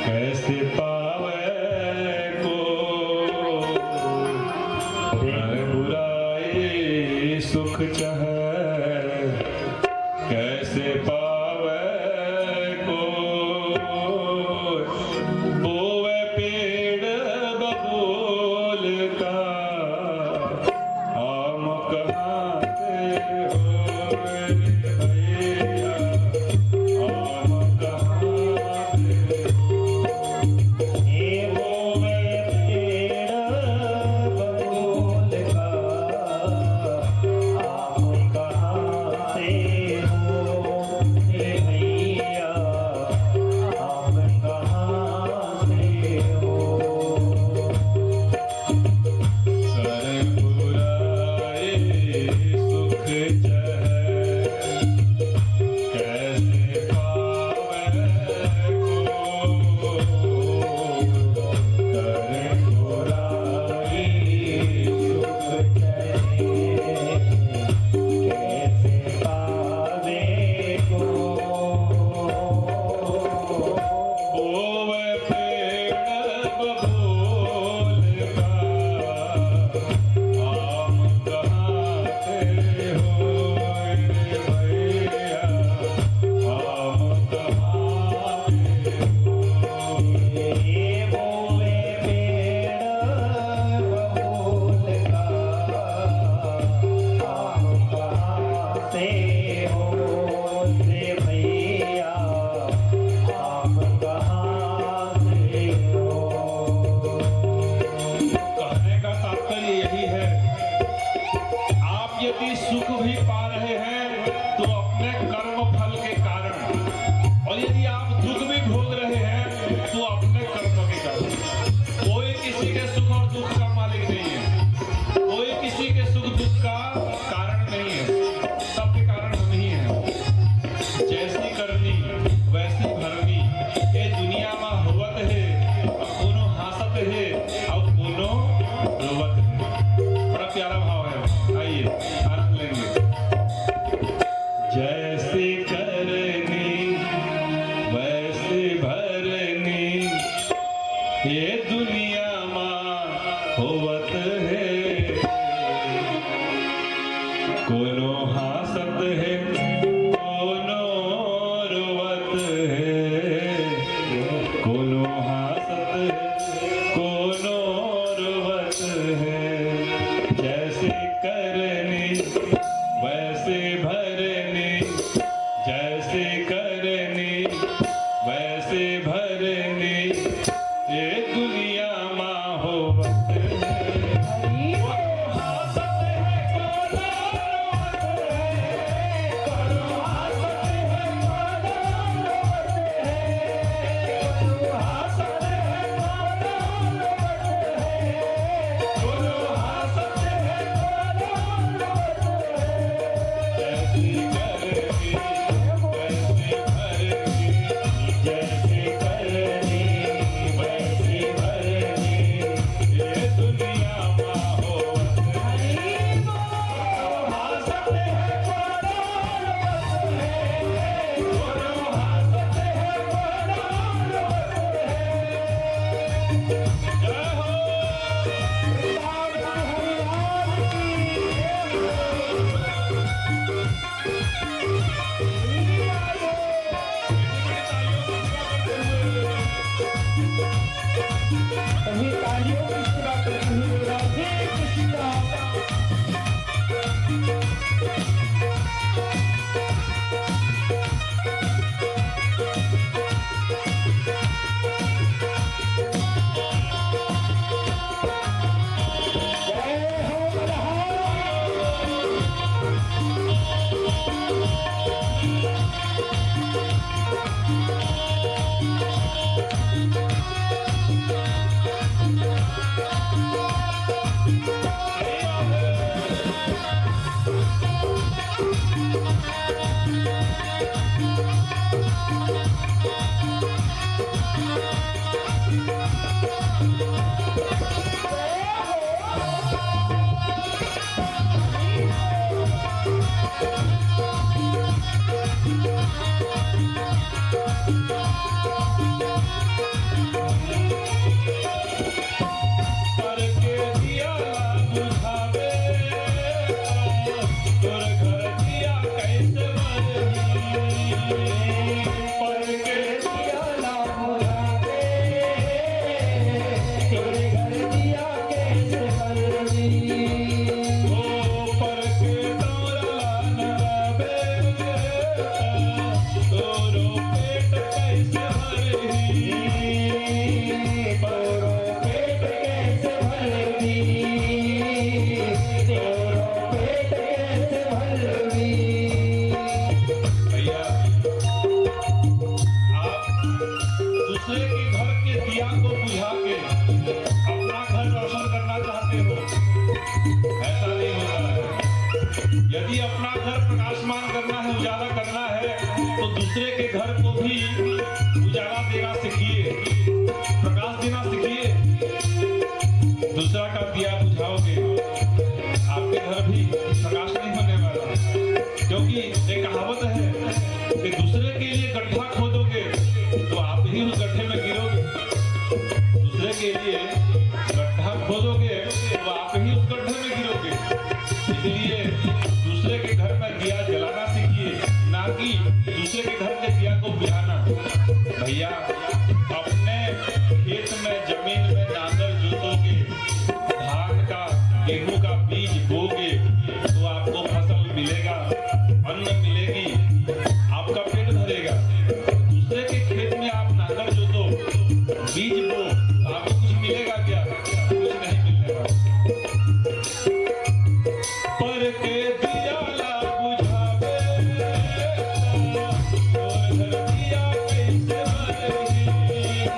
कैसे पावे को, करे बुराई सुख चाहे कैसे पावे को। बोवे पेड़ बबूल का आम कहाँ से होए भैया, आम कहाँ से। ये बोवे पेड़ बबूल का आम सुख और दुख का मालिक नहीं है, कोई किसी के सुख दुख का कारण नहीं है, सबके कारण हम ही हैं। जैसी करनी वैसी भरनी, ये दुनिया में होवत है, कोनो हंसत है और कोनो रोवत है। बड़ा प्यारा भाव है, आइए आनंद लेंगे। जैसे करनी वैसे भरनी, ये दुनिया में होवत है, कोनो हंसत है कोनो रोवत है, कोनो हंसत है कोनो रोवत है। जैसे करनी वैसे भरनी, जैसे करनी वैसे भरनी, ये दुनिया माँ होवत है। यदि अपना घर प्रकाशमान करना है, उजाला करना है, तो दूसरे के घर को भी उजाला देना सीखिए, प्रकाश देना सीखिए। दूसरा का दिया बुझाओगे, आपके घर भी प्रकाश नहीं होने वाला। क्योंकि एक कहावत है कि दूसरे के लिए गड्ढा खोदोगे तो आप ही उस गड्ढे में गिरोगे। दूसरे के लिए गड्ढा खोदोगे तो आप ही उस गड्ढे में गिरोगे। इसलिए दूसरे के घर में दिया जलाना सीखिए, ना कि दूसरे के घर के दिया को बुझाना। भैया, अपने खेत में जमीन में नांगर जोतोगे, धान का गेहूं का बीज बोगे तो आपको फसल मिलेगा, अन्न मिलेगी, आपका पेट भरेगा। दूसरे के खेत में आप नांगर जोतो, बीज बो, आपको कुछ मिलेगा क्या? कुछ नहीं मिलने वाला। पर के दिया ला बुझावे, और घर दिया कैसे भरेगी।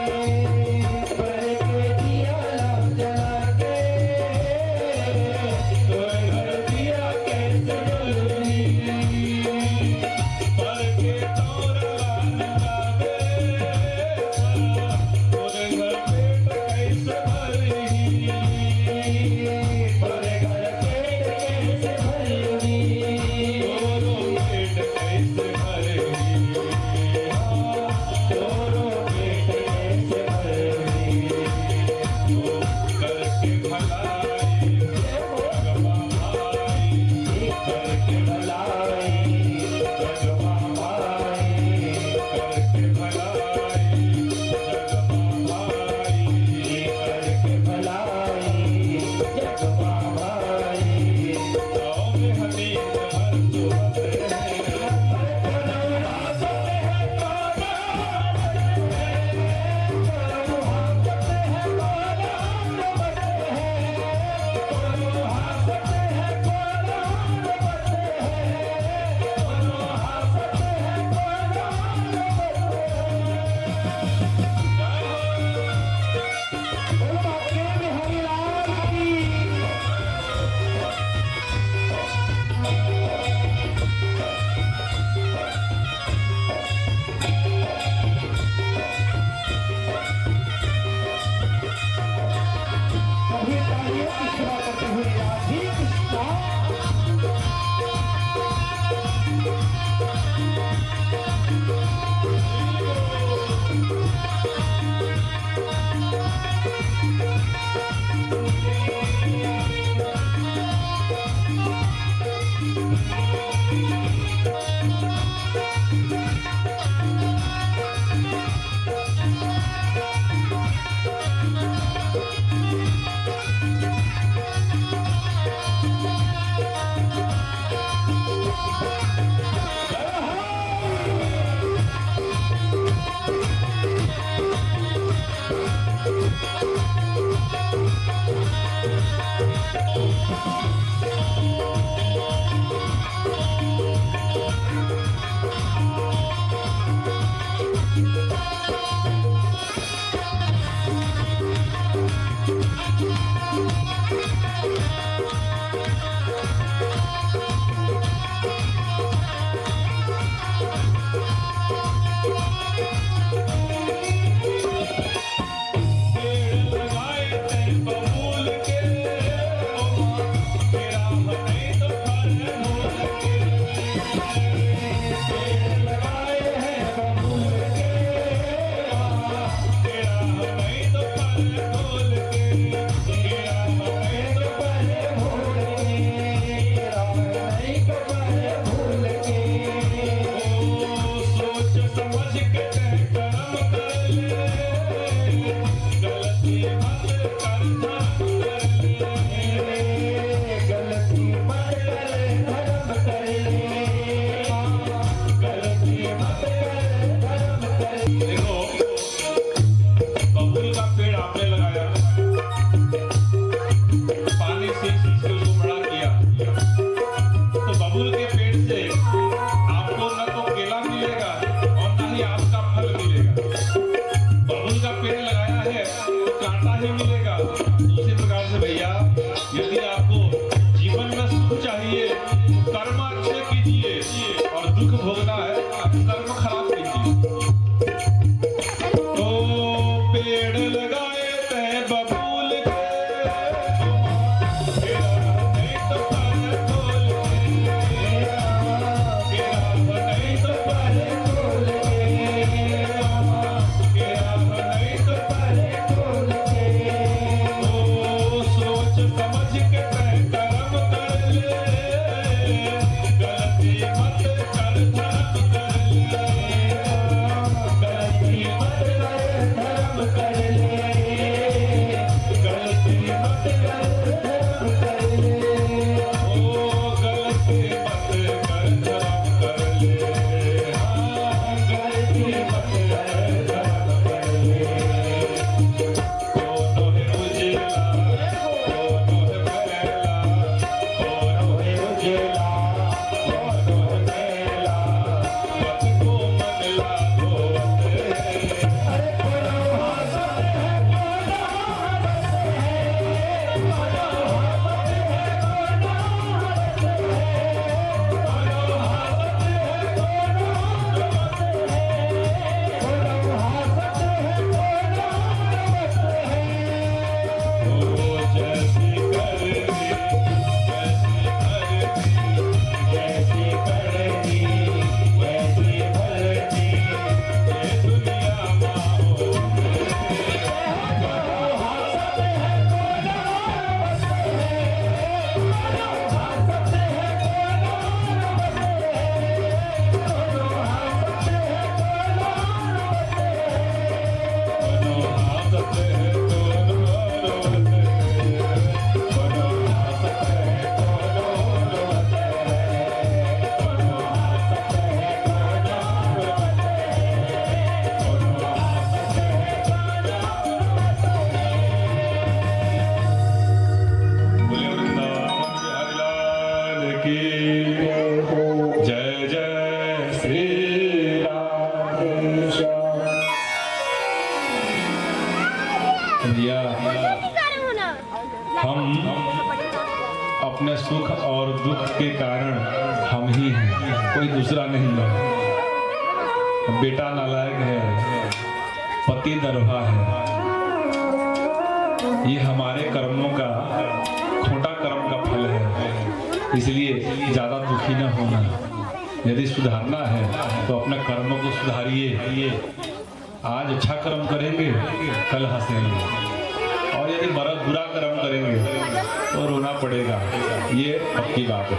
भैया हम अपने सुख और दुख के कारण हम ही हैं, कोई दूसरा नहीं है। बेटा नालायक है, पति दरभा है, ये हमारे कर्मों का, खोटा कर्म का फल है। इसलिए ज्यादा दुखी न होना। यदि सुधारना है तो अपने कर्मों को सुधारिए। आज अच्छा कर्म करेंगे, कल हंसेंगे, और यदि बुरा कर्म करेंगे तो रोना पड़ेगा। ये पक्की बात है।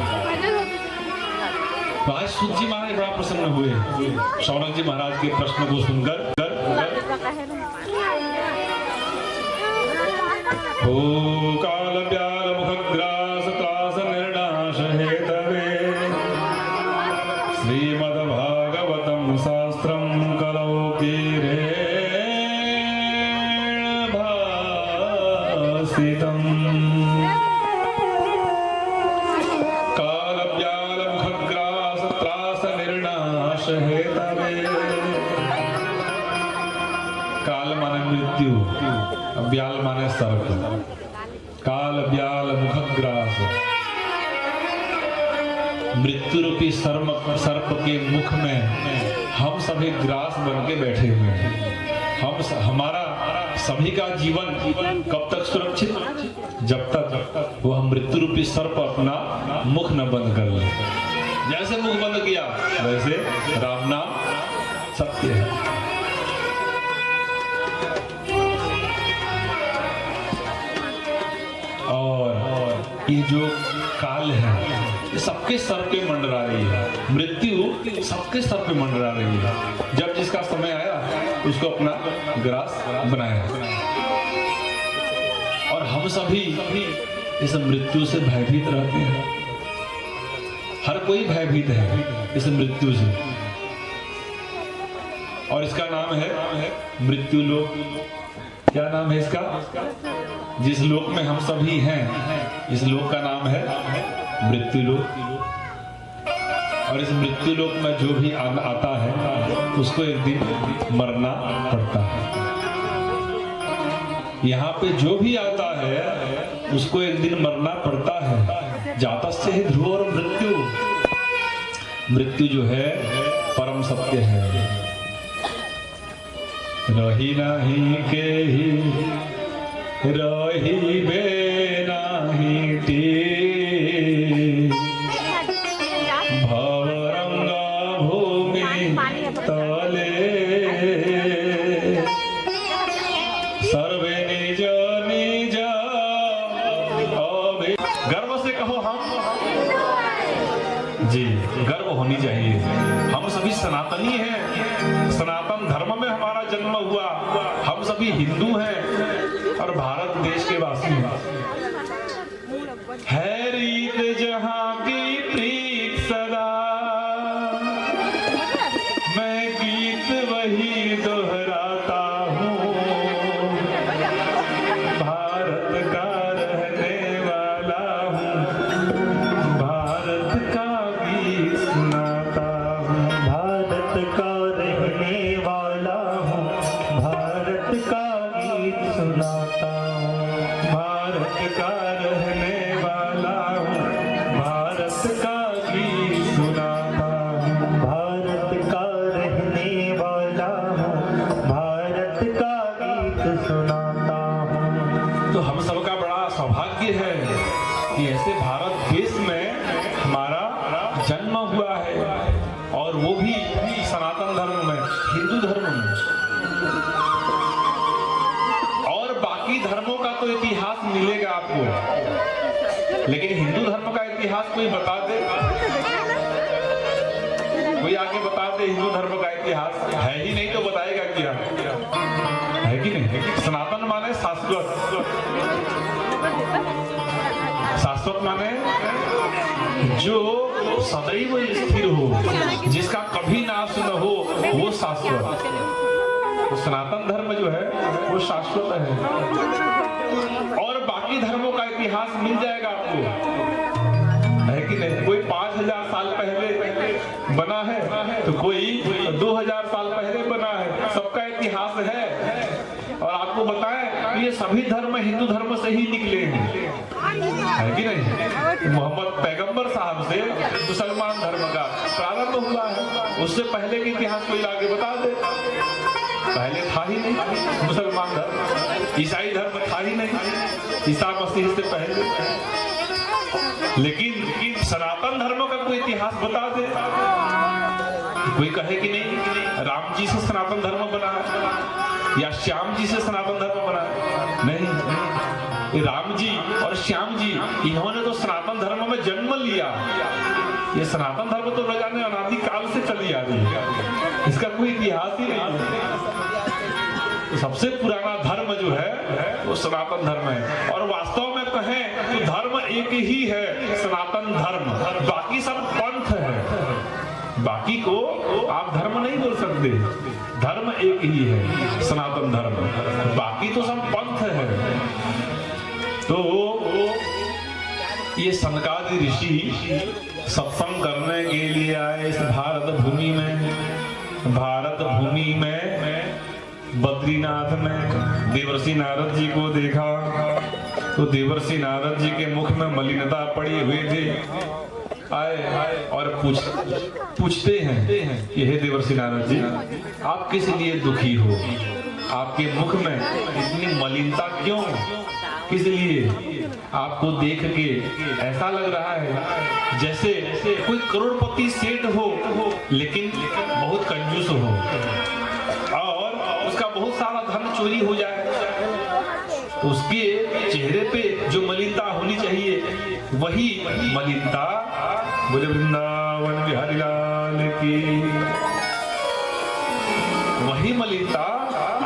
तो आज सूत जी महाराज बड़ा प्रसन्न हुए शौनक जी महाराज के प्रश्न को सुनकर। ओ काल ब्याल मुखग्रास त्रास निर्नाश हेतवे श्रीमद्भागवतं शास्त्रं कलौ कीरे भासितम्। काल ब्याल मुखग्रास त्रास निर्नाश हेतवे। काल माने मृत्यु, ब्याल माने सर्प। काल ब्याल मुखग्रास, मृत्यु रूपी सर्प के मुख में हम सभी ग्रास बन के बैठे हुए हैं। हमारा सभी का जीवन कब तक सुरक्षित? जब तक वह मृत्यु रूपी सर्प अपना मुख न बंद कर ले। जैसे मुख बंद किया वैसे राम नाम सत्य है। और ये जो काल है ये सबके सर पे मंडरा रही है। मृत्यु सबके सर पे मंडरा रही है। जब जिसका समय आया उसको अपना ग्रास बनाया। और हम सभी इस मृत्यु से भयभीत रहते हैं। हर कोई भयभीत है इस मृत्यु से। और इसका नाम है मृत्यु लोक। क्या नाम है इसका? जिस लोक में हम सभी हैं, इस लोक का नाम है मृत्यु लोक। और इस मृत्यु लोक में जो भी आता है उसको एक दिन मरना पड़ता है। यहाँ पे जो भी आता है उसको एक दिन मरना पड़ता है। जातस्य ही ध्रुव और मृत्यु। मृत्यु जो है परम सत्य है। रही नहीं के ही रही बे नहीं टी भवरंगा भूमि तले सर्वे निज निज अभि। गर्व से कहो हम जी, गर्व होनी चाहिए। हम सभी सनातनी हैं। सनातन धर्म में हमारा जन्म हुआ। हम सभी हिंदू हैं और भारत देश के वासी हैं। है रीत जहां की प्रीत सदा, मैं गीत वही दोहराता हूँ। भारत का रहने वाला हूँ, भारत का गीत सुनाता हूँ। भारत का रहने वाला हूँ, भारत का गीत सुनाता हूँ। भारत का रहने वाला हूँ, भारत का गीत सुनाता हूँ। भारत का रहने वाला हूँ, भारत का गीत सुनाता हूँ। तो हम सबका बड़ा सौभाग्य है कि ऐसे भारत देश में हमारा जन्म हुआ है, और वो भी सनातन धर्म में, हिंदू धर्म में। और बाकी धर्मों का तो इतिहास मिलेगा आपको, लेकिन हिंदू धर्म का इतिहास कोई बता दे? कोई आके बता दे हिंदू धर्म का इतिहास? है ही नहीं तो बताएगा क्या? है कि नहीं? सनातन माने शाश्वत। शाश्वत माने जो सदैव स्थिर हो, जिसका कभी नाश न हो, वो शाश्वत। तो सनातन धर्म जो है वो शाश्वत है। और बाकी धर्मों का इतिहास मिल जाएगा आपको, है कि नहीं? कोई 5000 साल पहले बना है तो कोई 2000 साल पहले बना है। सबका इतिहास है। और आपको बताएं तो ये सभी धर्म हिंदू धर्म से ही निकले हैं, है कि नहीं? मोहम्मद पैगंबर साहब से मुसलमान धर्म का प्रारंभ हुआ है। उससे पहले के इतिहास कोई आगे बता दे। पहले था ही नहीं मुसलमान धर्म, ईसाई धर्म था ही नहीं ईसा मसीह से पहले। लेकिन सनातन धर्म का कोई इतिहास बता दे। कोई कहे कि नहीं राम जी से सनातन धर्म बना है या श्याम जी से सनातन धर्म बना है। नहीं, राम जी और श्याम जी इन्होंने तो सनातन धर्म में जन्म लिया। ये सनातन धर्म तो न जाने अनादि काल से चली आ रही है, इसका कोई इतिहास ही नहीं है। तो सबसे पुराना धर्म जो है वो सनातन धर्म है। और वास्तव में कहें तो धर्म एक ही है, सनातन धर्म। बाकी सब पंथ है, बाकी को आप धर्म नहीं बोल सकते। धर्म एक ही है, सनातन धर्म। बाकी तो सब पंथ है। तो ये सनकादि ऋषि सत्संग करने के लिए आए इस भारत भूमि में बद्रीनाथ में देवर्षि नारद जी को देखा तो देवर्षि नारद जी के मुख में मलिनता पड़ी हुई थी। आए और पूछते हैं कि हे देवर्षि नारद जी, आप किस लिए दुखी हो? आपके मुख में इतनी मलिनता क्यों? किस लिए? आपको देख के ऐसा लग रहा है जैसे कोई करोड़पति सेठ हो लेकिन बहुत कंजूस हो और उसका बहुत सारा धन चोरी हो जाए। उसके चेहरे पे जो मलिनता होनी चाहिए वही मलिनता बोले वृंदावन बिहारी लाल की, वही मलिनता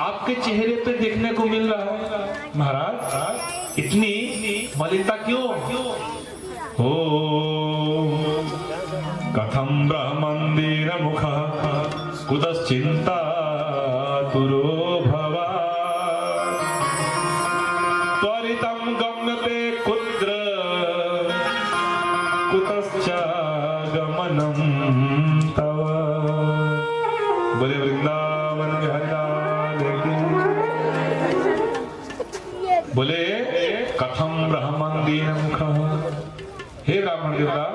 आपके चेहरे पे देखने को मिल रहा है। महाराज इतनी मलिनता क्यों? हो कथम ब्रह्मंदिर मुख कुतश्चिंता तुरो भवा त्वरितं गम्यते कुत्र कुतश्च गमनं तव। बोले वृंदावन बिहारी लाल की। बोले कथम ब्रह्मंदिर मुख, हे ब्राह्मण देवता,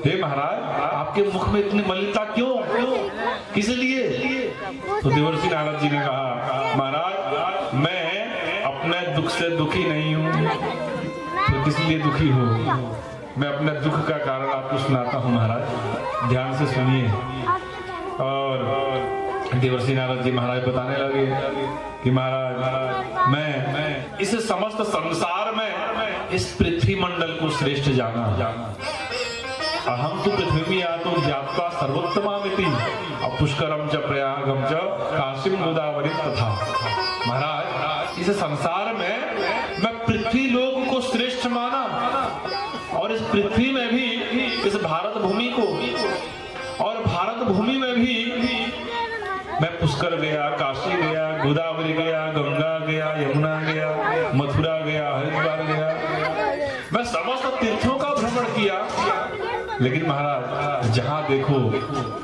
हे महाराज आपके मुख में इतनी मलिनता क्यों? किस लिए? तो देवर्षि नारद जी ने कहा महाराज मैं अपने दुख से दुखी नहीं हूँ। तो किस लिए दुखी हो? मैं अपने दुख का कारण आपको सुनाता हूँ महाराज, ध्यान से सुनिए। और देवर्षि नारद जी महाराज बताने लगे कि महाराज मैं इस समस्त संसार में इस पृथ्वी मंडल को श्रेष्ठ जाना। अहम तो पृथ्वी तो ज्ञात्वा सर्वोत्तमामिति पुष्करम च प्रयागम च काशीम गोदावरी तथा। महाराज इस संसार में मैं पृथ्वी लोक को श्रेष्ठ माना और इस पृथ्वी में भी इस भारत भूमि को, और भारत भूमि में भी मैं पुष्कर गया, काशी गया, गोदावरी गया, गंगा गया, यमुना गया, मथुरा गया, हरिद्वार गया, मैं समस्त तीर्थों का भ्रमण किया। लेकिन महाराज जहाँ देखो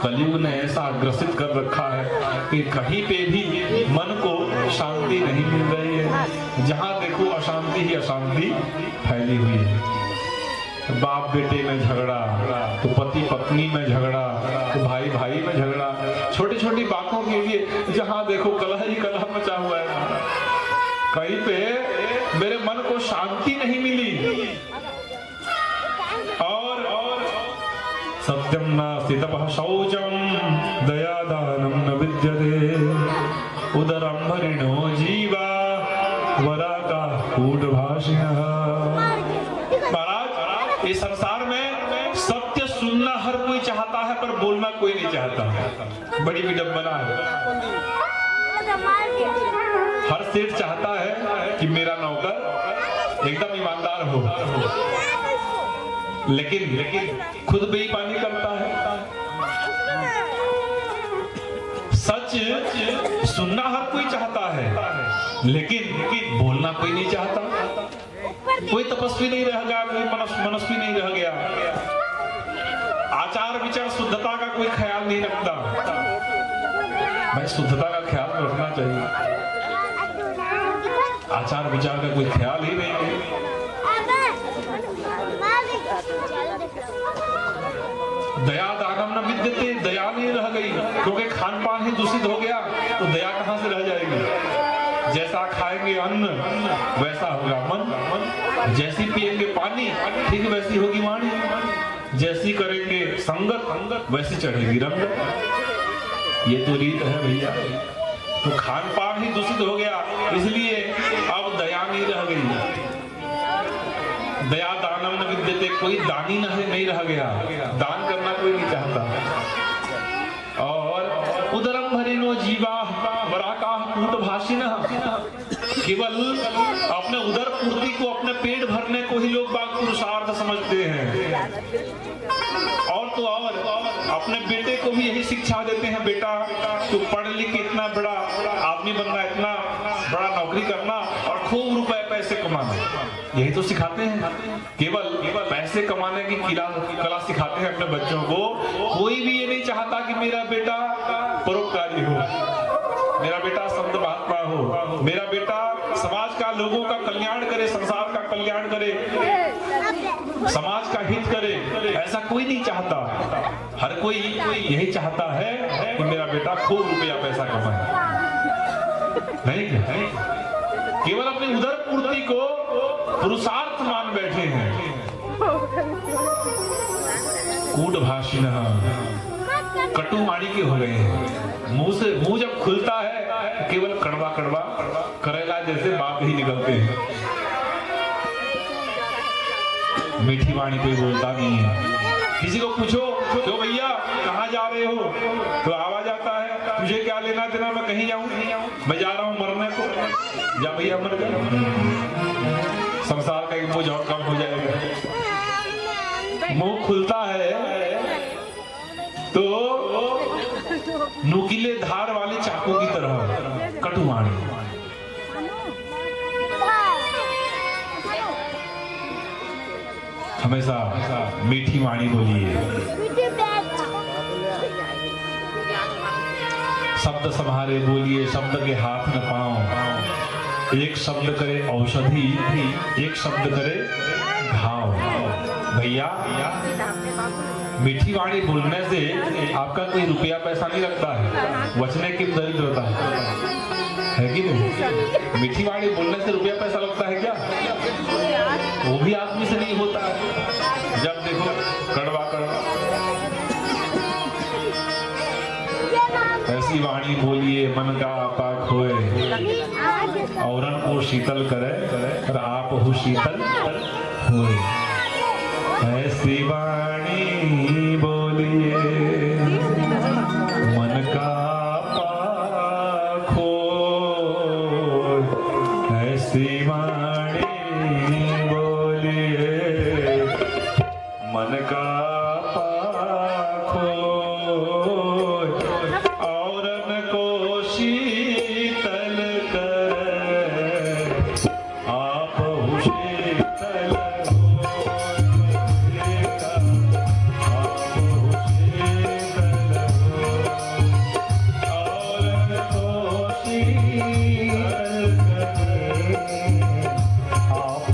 कलयुग ने ऐसा ग्रसित कर रखा है कि कहीं पे भी मन को शांति नहीं मिल रही है। जहाँ देखो अशांति ही अशांति फैली हुई है। बाप बेटे में झगड़ा, तो पति पत्नी में झगड़ा, तो भाई भाई में झगड़ा, छोटी छोटी बातों के लिए जहाँ देखो कलह ही कलह मचा हुआ है। कहीं पे मेरे मन को शांति नहीं मिली। और सत्यम नास्ति तपः शौचम दया दानम न विद्यते उदरम हरिणो जीवा वराका कूटभाषिणः। महाराज इस संसार में सत्य सुनना हर कोई चाहता है पर बोलना कोई नहीं चाहता। बड़ी विडंबना है। हर सेठ चाहता है कि मेरा नौकर एकदम ईमानदार हो, लेकिन खुद बेईमानी करता है। सच सुनना हर कोई चाहता है लेकिन बोलना कोई नहीं चाहता। कोई तपस्वी नहीं रह गया, कोई मनस्वी नहीं रह गया। आचार विचार शुद्धता का कोई ख्याल नहीं रखता। भाई शुद्धता का ख्याल रखना चाहिए। आचार विचार का कोई ख्याल ही नहीं। दया दानम न विद्यते, दया नहीं रह गई, क्योंकि खान पान ही दूषित हो गया तो दया कहां से रह जाएगी। जैसा खाएंगे अन्न वैसा होगा मन, जैसी पिएंगे पानी ठीक वैसी होगी वाणी, जैसी करेंगे संगत वैसी चढ़ेगी रंगत। ये तो रीत है भैया। तो खान पान ही दूषित हो गया, इसलिए अब दया नहीं रह गई। दया दानम न विद्यते, कोई दानी नहीं रह गया, दान करना कोई नहीं चाहता। और उदरम भरिनो जीवा वराका कूटभाषिनः, केवल अपने उदर पूर्ति को, अपने पेट भरने को ही लोग बाग पुरुषार्थ समझते हैं। और तो और अपने बेटे को भी यही शिक्षा देते हैं, बेटा तू पढ़ लिख के इतना बड़ा आदमी बनना, इतना बड़ा नौकरी करना और खूब रुपए पैसे कमाना, यही तो सिखाते हैं। केवल पैसे कमाने की कला सिखाते हैं अपने बच्चों को। कोई भी ये नहीं चाहता कि मेरा बेटा परोपकारी हो, मेरा बेटा संत महात्मा हो, मेरा बेटा समाज का, लोगों का कल्याण करे, संसार का कल्याण करे, समाज का हित करे, ऐसा कोई नहीं चाहता। हर कोई यही चाहता है कि मेरा बेटा खूब रुपया पैसा कमाए। नहीं, केवल अपनी उदर पूर्ति को पुरुषार्थ मान बैठे हैं। कूटभाषिनः, कटुवाणी के हो गए हैं। मुंह जब खुलता है केवल कड़वा कड़वा करेला जैसे बात ही निकलते हैं। मीठी वाणी कोई बोलता नहीं है। किसी को पूछो क्यों भैया कहाँ जा रहे हो, तो आवाज आता है तुझे क्या लेना देना, मैं कहीं जाऊं, मैं जा रहा हूं मरने को, जा भैया मर जा, संसार का एक बोझ और कम हो जाएगा। मुंह खुलता है तो नुकीले धार वाले चाकू की तरह कटुवाणी। हमेशा मीठी वाणी बोलिए। शब्द संहारे बोलिए, शब्द के हाथ न पाओ। एक शब्द करे औषधि, एक शब्द करे घाव। भैया मीठी वाणी बोलने से आपका कोई रुपया पैसा नहीं लगता है, वचने की दरिद्रता है कि नहीं। मीठी वाणी बोलने से रुपया पैसा लगता है क्या? वो भी आदमी से नहीं होता है। जब देखो कड़वा कड़वा। ऐसी वाणी बोलिए मन का आपा खोए, औरन को शीतल करे और आप हो शीतल होए। ऐसी वाणी बोलिए मन का आपा खोए, ऐसी वाणी मन का पाखो औरन को शीतल कर, आप शीतल आप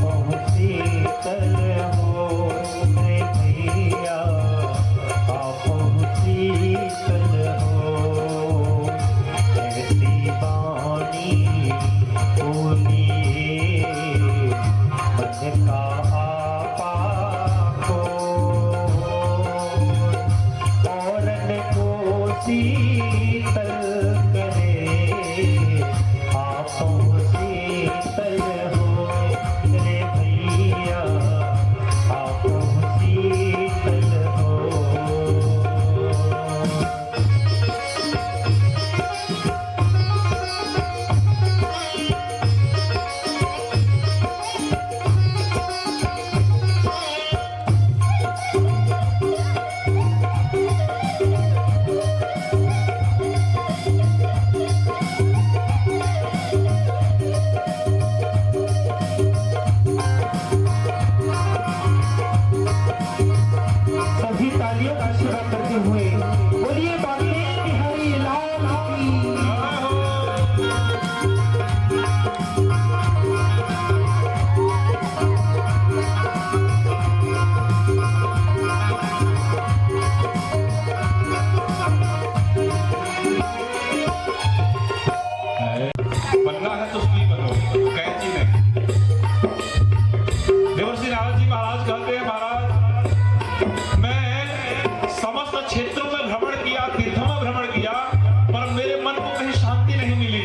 शांति नहीं मिली।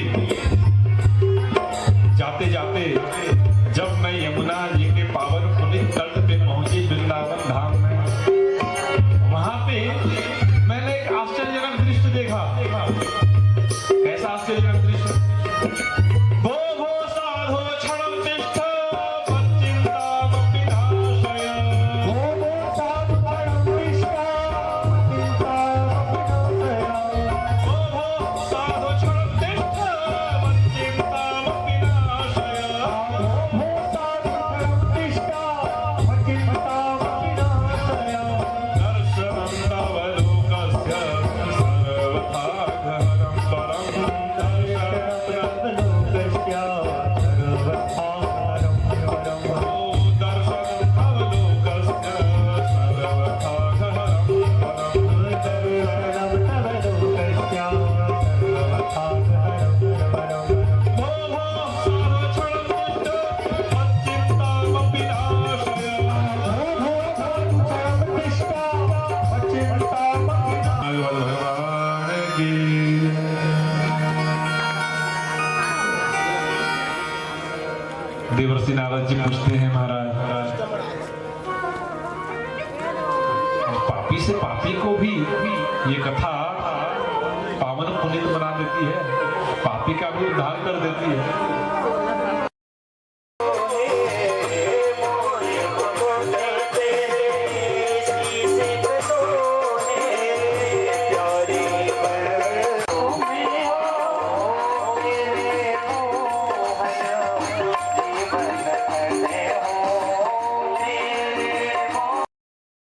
जाते जाते जब मैं यमुना जी के पावन पुनीत तट पे पहुंची वृंदावन धाम में, वहां पे मैंने एक आश्चर्यजनक दृश्य देखा। कैसा आश्चर्यजनक दृश्य? भो भो साधो क्षणं तिष्ठ मच्चिन्तामपि नाशय। भो भो साधु क्षणं तिष्ठ मच्चिन्तामपि नाशय। भो भो साधो क्षणं तिष्ठ मच्चिन्तामपि नाशय। भो साधु क्षणं तिष्ठ मच्चिन्तामपि नाशय। दर्शनं तव लोकस्य सर्वथा घहरं परं। दर्शनं तव लोकस्य सर्वथा घहरं परं। भो भो साधो क्षणं तिष्ठ मच्चिन्तामपि नाशय। भगवान की देवर्षि नारद जी पूछते हैं, महाराज पापी से पापी को भी ये कथा पावन पुनीत बना देती है, पापी का भी उद्धार कर देती है।